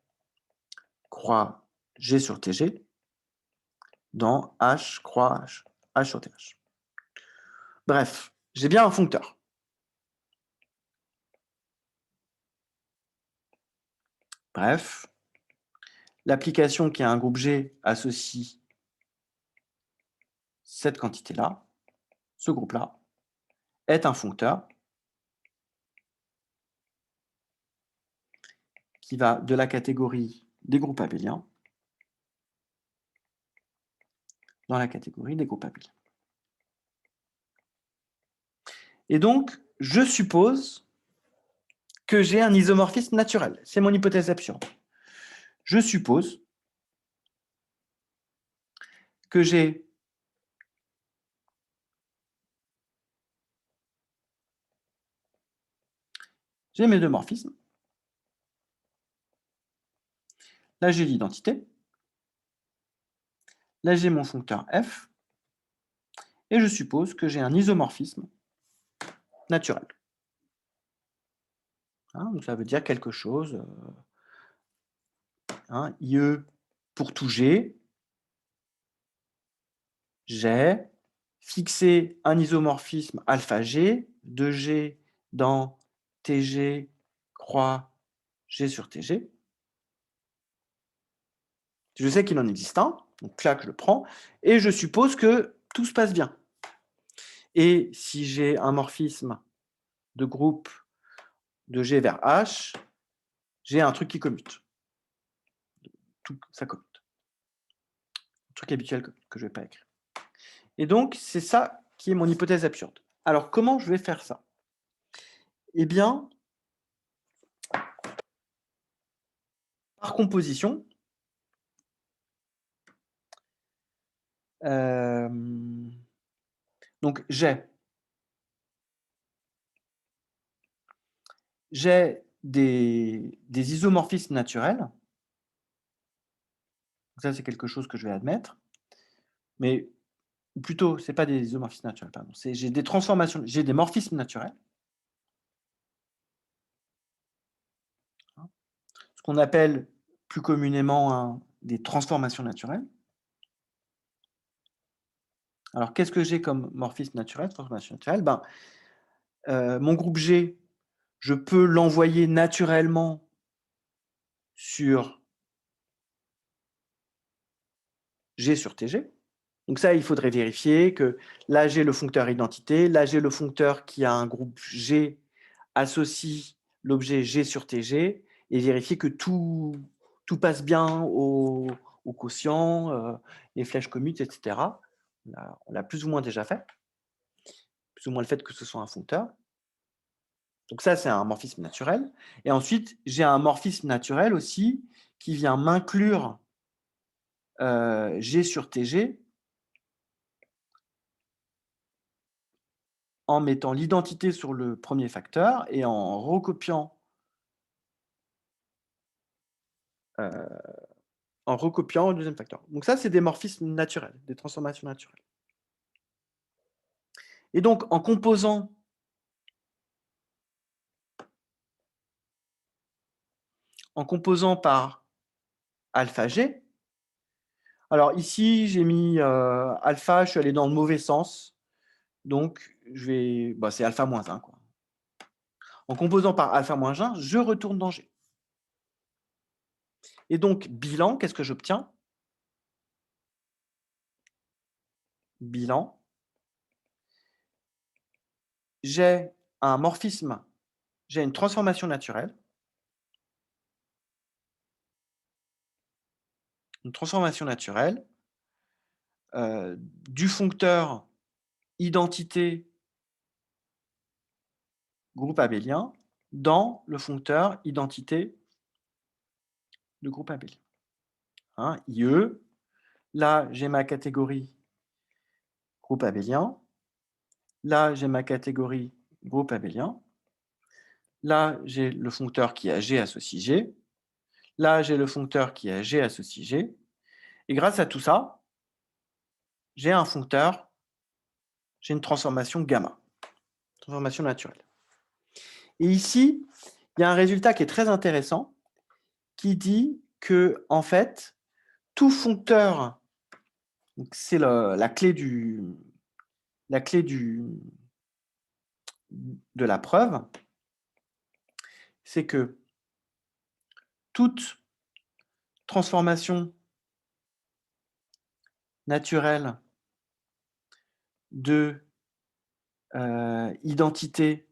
Speaker 1: croix G sur TG dans H croix H sur TH. Bref, j'ai bien un foncteur. Bref, l'application qui a un groupe G associe cette quantité-là, ce groupe-là, est un foncteur qui va de la catégorie des groupes abéliens dans la catégorie des groupes abéliens. Et donc, je suppose que j'ai un isomorphisme naturel. C'est mon hypothèse absurde. Je suppose que j'ai mes deux morphismes. Là, j'ai l'identité. Là, j'ai mon foncteur f. Et je suppose que j'ai un isomorphisme naturel. Hein, donc ça veut dire quelque chose. Hein, IE pour tout G. J'ai fixé un isomorphisme alpha G de G dans TG croix G sur TG. Je sais qu'il en existe un, donc là que je le prends, et je suppose que tout se passe bien. Et si j'ai un morphisme de groupe de G vers H, j'ai un truc qui commute. Tout ça commute. Un truc habituel que je ne vais pas écrire. Et donc, c'est ça qui est mon hypothèse absurde. Alors, comment je vais faire ça? Eh bien, par composition, donc j'ai des isomorphismes naturels. Ça, c'est quelque chose que je vais admettre. Mais plutôt, ce n'est pas des isomorphismes naturels, pardon. J'ai des transformations, j'ai des morphismes naturels. Ce qu'on appelle plus communément des transformations naturelles. Alors, qu'est-ce que j'ai comme morphisme naturel, transformation naturelle? Mon groupe G, je peux l'envoyer naturellement sur G sur TG. Donc ça, il faudrait vérifier que là, j'ai le foncteur identité, là, j'ai le foncteur qui a un groupe G associe l'objet G sur TG et vérifier que tout passe bien au quotient, les flèches commutent, et cetera. On l'a plus ou moins déjà fait, plus ou moins le fait que ce soit un foncteur. Donc ça, c'est un morphisme naturel. Et ensuite, j'ai un morphisme naturel aussi qui vient m'inclure G sur TG en mettant l'identité sur le premier facteur et en recopiant heu, le deuxième facteur. Donc ça, c'est des morphismes naturels, des transformations naturelles. Et donc en composant par alpha G, alors ici, j'ai mis, alpha, je suis allé dans le mauvais sens, donc c'est alpha moins 1, quoi. En composant par alpha moins 1, je retourne dans G. Et donc bilan, qu'est-ce que j'obtiens? Bilan, j'ai un morphisme, j'ai une transformation naturelle. Une transformation naturelle, du foncteur identité groupe abélien dans le foncteur identité de groupe abélien. Hein, IE, là j'ai ma catégorie groupe abélien, là j'ai ma catégorie groupe abélien, là j'ai le foncteur qui a G associe G, là j'ai le foncteur qui a G associe G, et grâce à tout ça, j'ai un foncteur, j'ai une transformation gamma, transformation naturelle. Et ici, il y a un résultat qui est très intéressant, qui dit que, en fait, tout foncteur, c'est la clé de la preuve, c'est que toute transformation naturelle de identité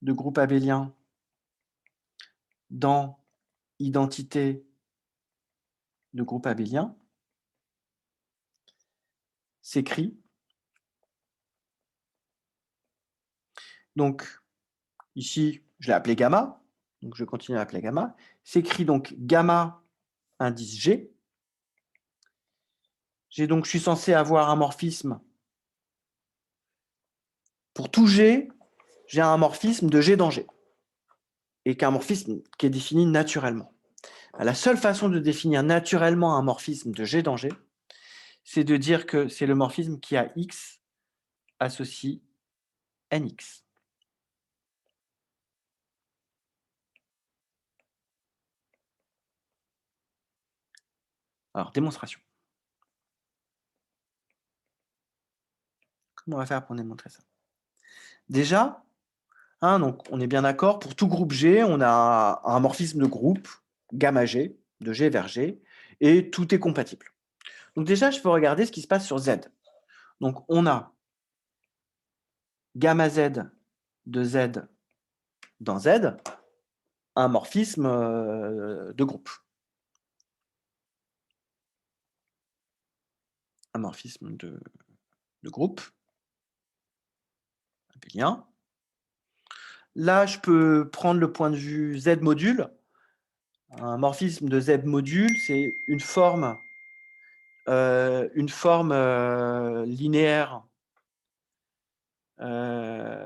Speaker 1: de groupe abélien dans identité de groupe abélien s'écrit. Donc, ici, je l'ai appelé gamma, donc je continue à l'appeler gamma. S'écrit donc gamma indice G. Je suis censé avoir un morphisme. Pour tout G, j'ai un morphisme de G dans G. Et qu'un morphisme qui est défini naturellement. La seule façon de définir naturellement un morphisme de G dans G, c'est de dire que c'est le morphisme qui a X associe NX. Alors, démonstration. Comment on va faire pour démontrer ça? Déjà, donc on est bien d'accord, pour tout groupe G, on a un morphisme de groupe, gamma G, de G vers G, et tout est compatible. Donc déjà, je peux regarder ce qui se passe sur Z. Donc on a gamma Z de Z dans Z, un morphisme de groupe. Un morphisme de groupe abélien. Là, je peux prendre le point de vue Z module. Un morphisme de Z module, c'est une forme linéaire, de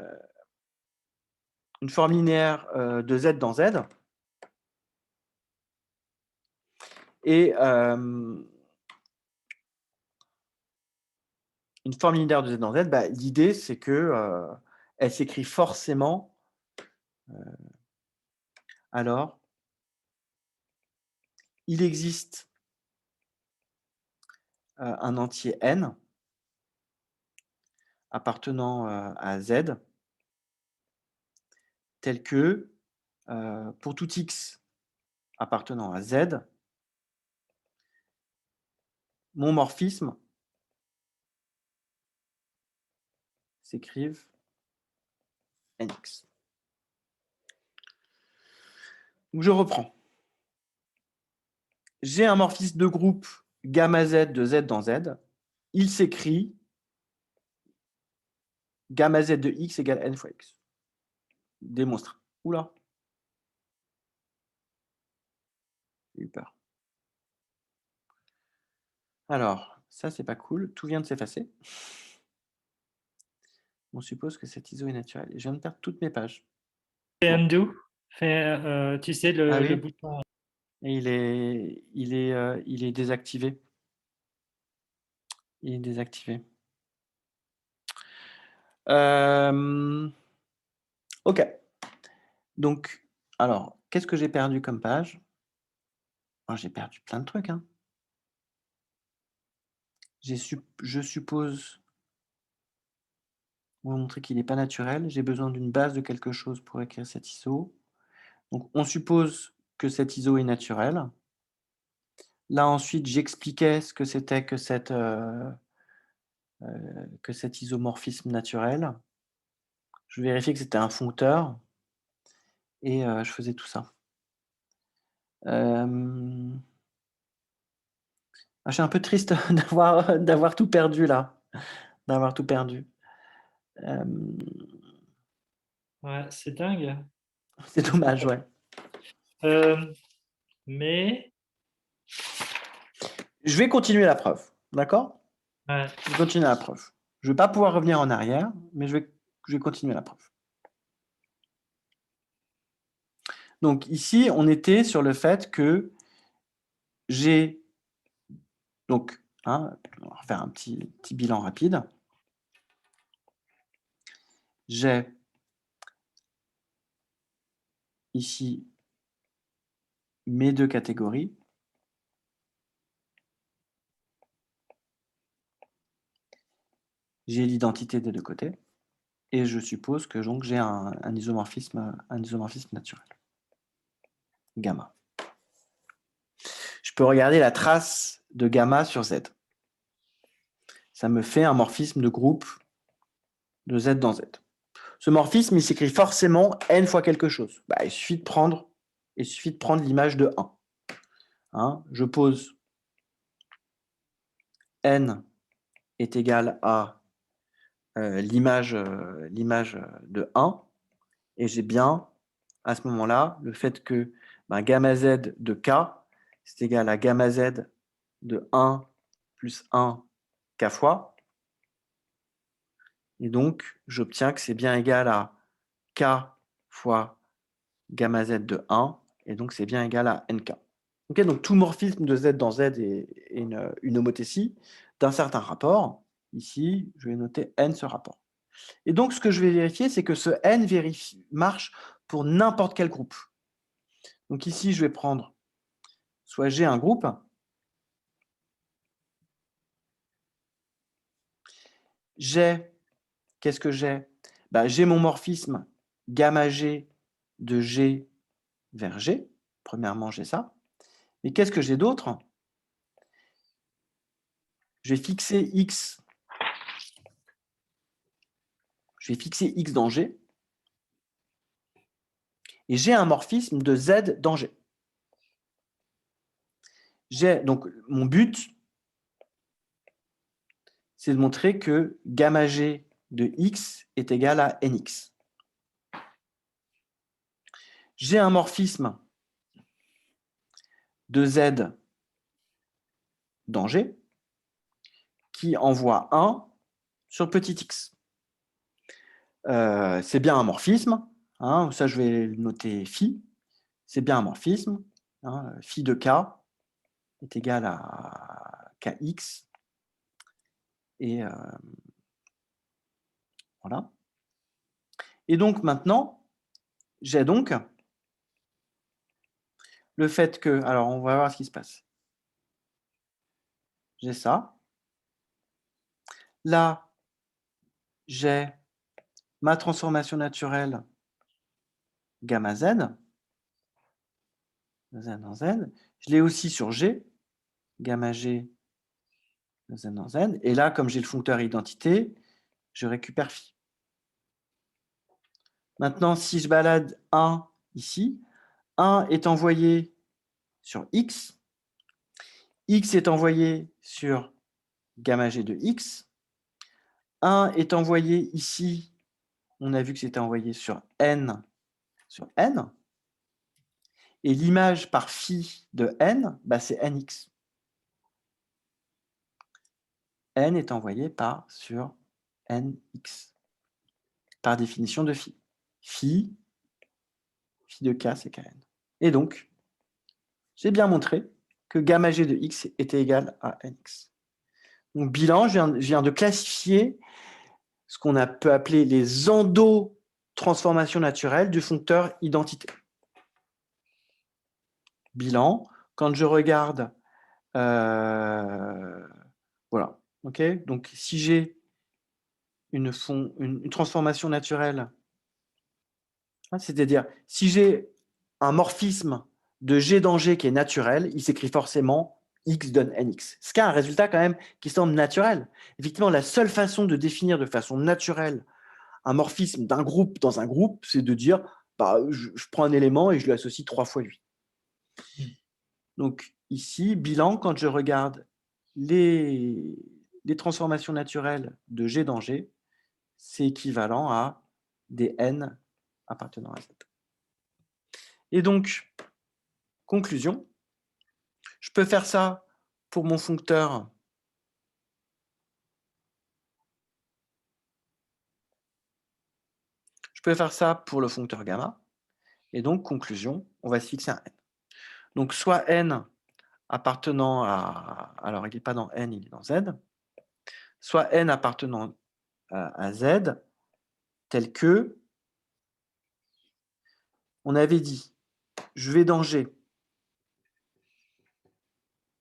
Speaker 1: Z dans Z. Et une forme linéaire de Z dans Z, l'idée, c'est que elle s'écrit forcément. Alors, il existe un entier n appartenant à Z, tel que, pour tout x appartenant à Z, mon morphisme s'écrive nx. Donc, je reprends. J'ai un morphisme de groupe gamma z de z dans z. Il s'écrit gamma z de x égale n fois x. Démontre. Oula. J'ai eu peur. Alors, ça, c'est pas cool. Tout vient de s'effacer. On suppose que cet ISO est naturel. Et je viens de perdre toutes mes pages.
Speaker 2: Fais
Speaker 1: Bon.
Speaker 2: undo. Tu sais,
Speaker 1: Ah
Speaker 2: le
Speaker 1: oui,
Speaker 2: bouton.
Speaker 1: et il est désactivé. Il est désactivé. OK. Donc, alors, qu'est-ce que j'ai perdu comme page? Oh, j'ai perdu plein de trucs, hein. Je suppose, on va montrer qu'il n'est pas naturel. J'ai besoin d'une base de quelque chose pour écrire cet ISO. Donc, on suppose que cet ISO est naturel. Là, ensuite, j'expliquais ce que c'était que cet isomorphisme naturel. Je vérifiais que c'était un foncteur et je faisais tout ça. Je suis un peu triste d'avoir tout perdu là, d'avoir tout perdu.
Speaker 2: Ouais, c'est dingue.
Speaker 1: C'est dommage, ouais.
Speaker 2: Mais
Speaker 1: Je vais continuer la preuve, d'accord?
Speaker 2: ouais,
Speaker 1: Je vais continuer la preuve. Je ne vais pas pouvoir revenir en arrière, mais je vais continuer la preuve. Donc ici, on était sur le fait que j'ai donc, hein, on va refaire un petit bilan rapide. J'ai ici mes deux catégories. J'ai l'identité des deux côtés. Et je suppose que donc j'ai un isomorphisme naturel. Gamma. Je peux regarder la trace de gamma sur Z. Ça me fait un morphisme de groupe de Z dans Z. Ce morphisme, il s'écrit forcément n fois quelque chose. Il suffit de prendre l'image de 1. Hein, je pose n est égal à l'image de 1, et j'ai bien, à ce moment-là, le fait que gamma z de k, c'est égal à gamma z de 1 plus 1 k fois, et donc j'obtiens que c'est bien égal à k fois gamma z de 1, et donc c'est bien égal à nk. Okay, donc tout morphisme de z dans z est une homothétie d'un certain rapport. Ici, je vais noter n ce rapport. Et donc, ce que je vais vérifier, c'est que ce n marche pour n'importe quel groupe. Donc ici, je vais prendre, soit j'ai un groupe, qu'est-ce que j'ai? J'ai mon morphisme gamma g de g vers g. Premièrement, j'ai ça. Mais qu'est-ce que j'ai d'autre? Je vais fixer x. Je vais fixer x dans g. Et j'ai un morphisme de z dans g. Donc, mon but, c'est de montrer que gamma g de x est égal à nx. J'ai un morphisme de z dans g qui envoie 1 sur petit x. C'est bien un morphisme, hein, ça je vais le noter phi, c'est bien un morphisme, hein, phi de k est égal à kx, et voilà. Et donc maintenant, j'ai donc le fait que, alors on va voir ce qui se passe. J'ai ça. Là, j'ai ma transformation naturelle gamma z, z dans z. Je l'ai aussi sur g, gamma g de z dans z. Et là, comme j'ai le foncteur identité, je récupère phi. Maintenant, si je balade 1 ici, 1 est envoyé sur X, X est envoyé sur gamma G de X, 1 est envoyé ici, on a vu que c'était envoyé sur N, et l'image par phi de N, bah, c'est Nx. N est envoyé sur Nx, par définition de phi. Phi de k, c'est Kn. Et donc, j'ai bien montré que gamma G de X était égal à Nx. Donc, bilan, je viens de classifier ce qu'on peut appeler les endotransformations naturelles du foncteur identité. Bilan, quand je regarde, voilà, ok. Donc, si j'ai une transformation naturelle, c'est-à-dire, si j'ai un morphisme de G dans G qui est naturel, il s'écrit forcément X donne Nx. Ce qui a un résultat quand même qui semble naturel. Effectivement, la seule façon de définir de façon naturelle un morphisme d'un groupe dans un groupe, c'est de dire, bah, je prends un élément et je l'associe 3 fois lui. Donc ici, bilan, quand je regarde les transformations naturelles de G dans G, c'est équivalent à des N appartenant à Z. Et donc, conclusion, je peux faire ça pour mon foncteur pour le foncteur gamma. Et donc, conclusion, on va se fixer un N. Donc, soit N appartenant à... Alors, il n'est pas dans N, il est dans Z. Soit N appartenant à Z, tel que... On avait dit, je vais dans G.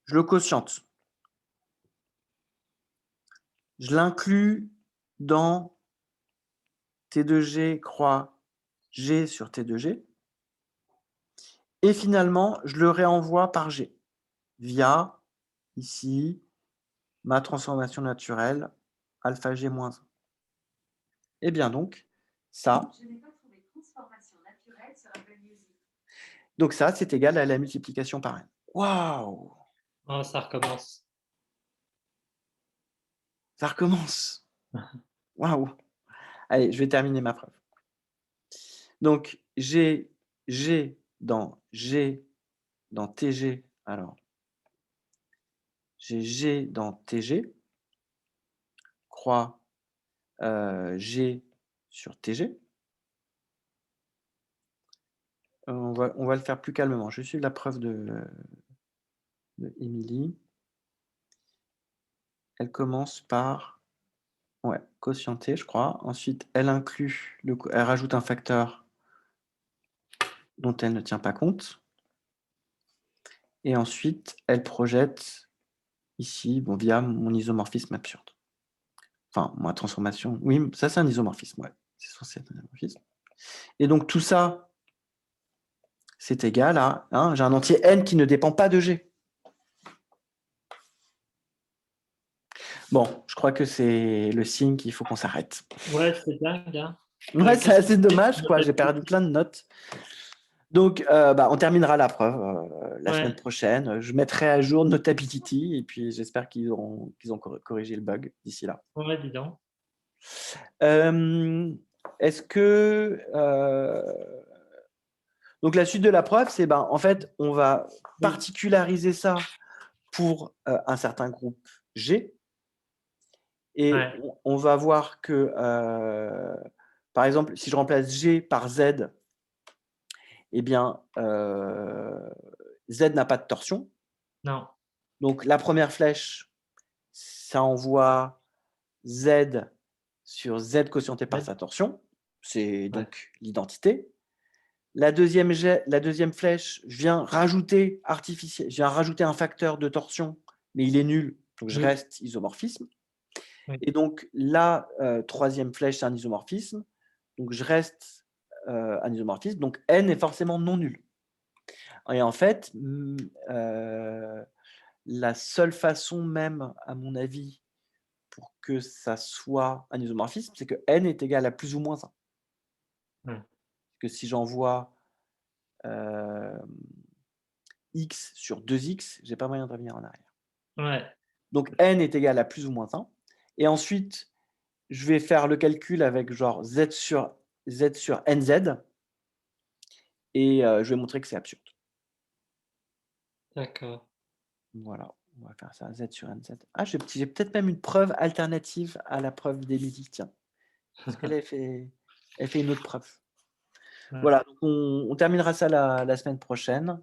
Speaker 1: Je le quotiente. Je l'inclus dans T de G croix G sur T de G. Et finalement, je le réenvoie par G via, ici, ma transformation naturelle alpha G moins 1. Et bien donc, ça... Je n'ai pas trouvé de transformation naturelle sur un donc ça, c'est égal à la multiplication par n. Waouh!
Speaker 2: Oh, ça recommence.
Speaker 1: Ça recommence. Waouh! Allez, je vais terminer ma preuve. Donc, j'ai G dans TG. Alors, j'ai G dans TG, croix G sur TG. On va le faire plus calmement. Je suis la preuve de Émilie. Elle commence par quotienter, je crois. Ensuite, elle inclut, elle rajoute un facteur dont elle ne tient pas compte. Et ensuite, elle projette ici, via mon isomorphisme absurde. Enfin, ma transformation. Oui, ça, c'est un isomorphisme, ouais. C'est censé être un isomorphisme. Et donc, tout ça, c'est égal à... j'ai un entier n qui ne dépend pas de G. Bon, je crois que c'est le signe qu'il faut qu'on s'arrête.
Speaker 2: Ouais, c'est dingue. Hein.
Speaker 1: Ouais, c'est assez dommage, quoi. J'ai perdu plein de notes. Donc, on terminera la preuve la semaine prochaine. Je mettrai à jour Notability et puis j'espère qu'ils ont corrigé le bug d'ici là.
Speaker 2: Ouais, dis donc.
Speaker 1: Est-ce que... Donc, la suite de la preuve, c'est en fait, on va particulariser ça pour un certain groupe G. Et on va voir que, par exemple, si je remplace G par Z, eh bien, Z n'a pas de torsion.
Speaker 2: Non.
Speaker 1: Donc, la première flèche, ça envoie Z sur Z quotienté par sa torsion. C'est donc l'identité. La deuxième flèche, je viens rajouter un facteur de torsion, mais il est nul, donc je reste isomorphisme. Et donc, la troisième flèche, c'est un isomorphisme. Donc, je reste un isomorphisme. Donc, N est forcément non nul. Et en fait, la seule façon même, à mon avis, pour que ça soit un isomorphisme, c'est que N est égal à plus ou moins 1. Parce que si j'envoie x sur 2x, j'ai pas moyen de revenir en arrière.
Speaker 2: Ouais.
Speaker 1: Donc n est égal à plus ou moins 1. Et ensuite, je vais faire le calcul avec genre z sur nz et je vais montrer que c'est absurde.
Speaker 2: D'accord.
Speaker 1: Voilà, on va faire ça, z sur nz. Ah, j'ai peut-être même une preuve alternative à la preuve d'Émilie, tiens. Parce qu'elle elle fait une autre preuve.
Speaker 2: Ouais.
Speaker 1: Voilà, donc on terminera ça la semaine prochaine.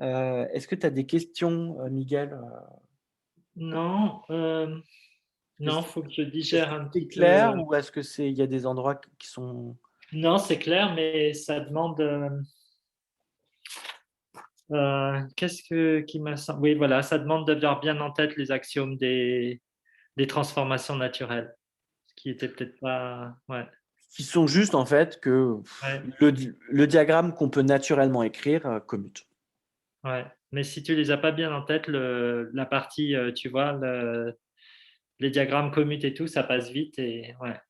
Speaker 1: Est-ce que tu as des questions, Miguel?
Speaker 2: Non,
Speaker 1: Est-ce
Speaker 2: non, faut que je
Speaker 1: est-ce
Speaker 2: digère
Speaker 1: que
Speaker 2: un
Speaker 1: tout est
Speaker 2: petit peu,
Speaker 1: clair ou est-ce que il y a des endroits qui sont
Speaker 2: non, c'est clair, mais ça demande, qu'est-ce que qui m'a sem oui, voilà, ça demande d'avoir bien en tête les axiomes des transformations naturelles, ce qui était peut-être pas ouais,
Speaker 1: qui sont juste en fait que
Speaker 2: ouais,
Speaker 1: le diagramme qu'on peut naturellement écrire, commute.
Speaker 2: ouais, mais si tu les as pas bien en tête, la partie, tu vois, les diagrammes commutes et tout, ça passe vite et ouais,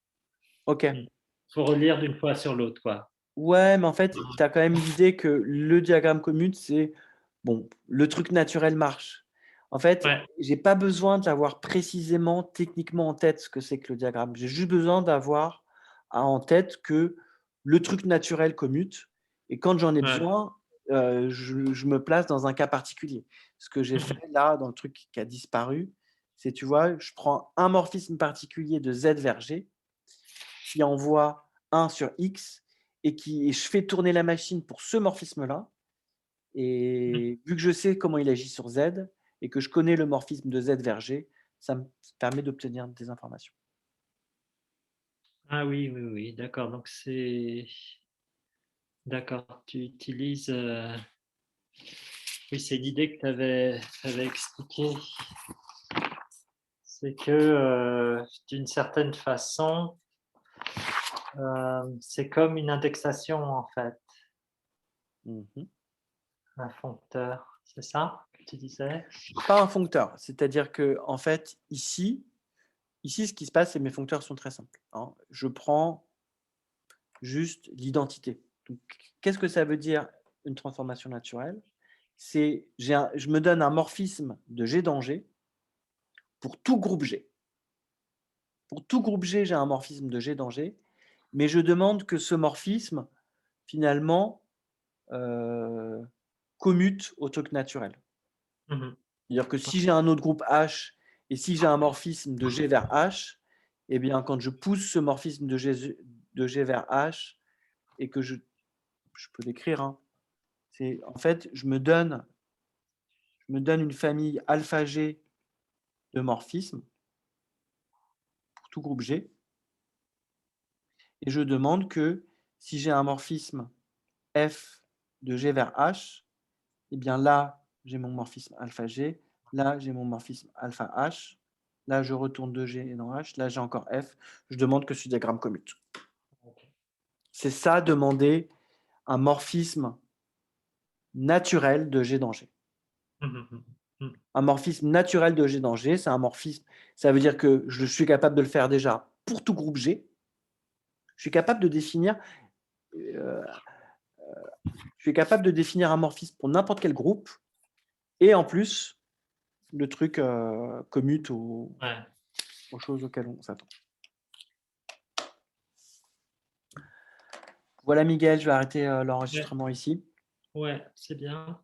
Speaker 1: OK.
Speaker 2: mmh. Faut relire d'une fois sur l'autre, quoi.
Speaker 1: Ouais, mais en fait, tu as quand même l'idée que le diagramme commute, c'est bon, le truc naturel marche. En fait,
Speaker 2: Ouais,
Speaker 1: j'ai pas besoin d'avoir précisément, techniquement en tête ce que c'est que le diagramme. J'ai juste besoin d'avoir en tête que le truc naturel commute et quand j'en ai
Speaker 2: ouais.
Speaker 1: besoin, je me place dans un cas particulier. Ce que j'ai
Speaker 2: Mmh
Speaker 1: fait
Speaker 2: mh.
Speaker 1: là, dans le truc qui a disparu, c'est, tu vois, je prends un morphisme particulier de Z vers G qui envoie 1 sur X et je fais tourner la machine pour ce morphisme-là.
Speaker 2: Mmh.
Speaker 1: Et vu que je sais comment il agit sur Z et que je connais le morphisme de Z vers G, ça me permet d'obtenir des informations.
Speaker 2: Ah oui, oui, oui, d'accord, donc c'est d'accord, tu utilises, oui, c'est l'idée que tu avais expliquée. C'est que, d'une certaine façon, c'est comme une indexation, en fait,
Speaker 1: Mmh.
Speaker 2: un foncteur, c'est ça que tu disais?
Speaker 1: Pas un foncteur, c'est-à-dire que en fait, ici, ce qui se passe, c'est que mes foncteurs sont très simples, hein. Je prends juste l'identité. Donc qu'est-ce que ça veut dire une transformation naturelle? C'est je me donne un morphisme de G dans G pour tout groupe G. Pour tout groupe G, j'ai un morphisme de G dans G, mais je demande que ce morphisme, finalement, heu, commute au truc naturel.
Speaker 2: Mmh mh.
Speaker 1: C'est-à-dire que si j'ai un autre groupe H et si j'ai un morphisme de G vers H, eh bien, quand je pousse ce morphisme de G vers H et que je peux l'écrire, hein, c'est en fait, je me donne une famille alpha G de morphismes pour tout groupe G et je demande que si j'ai un morphisme F de G vers H, eh bien là, j'ai mon morphisme alpha G, là, j'ai mon morphisme alpha H, là, je retourne de G dans H, là, j'ai encore F. Je demande que ce diagramme commute.
Speaker 2: OK.
Speaker 1: C'est ça, demander un morphisme naturel de G dans G.
Speaker 2: Mmh mh mh. Mmh.
Speaker 1: Un morphisme naturel de G dans G, c'est un morphisme, ça veut dire que je suis capable de le faire déjà pour tout groupe G. Je suis capable de définir, heu, je suis capable de définir un morphisme pour n'importe quel groupe et en plus, le truc, commute
Speaker 2: Ouais.
Speaker 1: aux choses auxquelles on s'attend. Voilà Miguel, je vais arrêter,
Speaker 2: Ouais,
Speaker 1: l'enregistrement ici.
Speaker 2: ouais, c'est bien.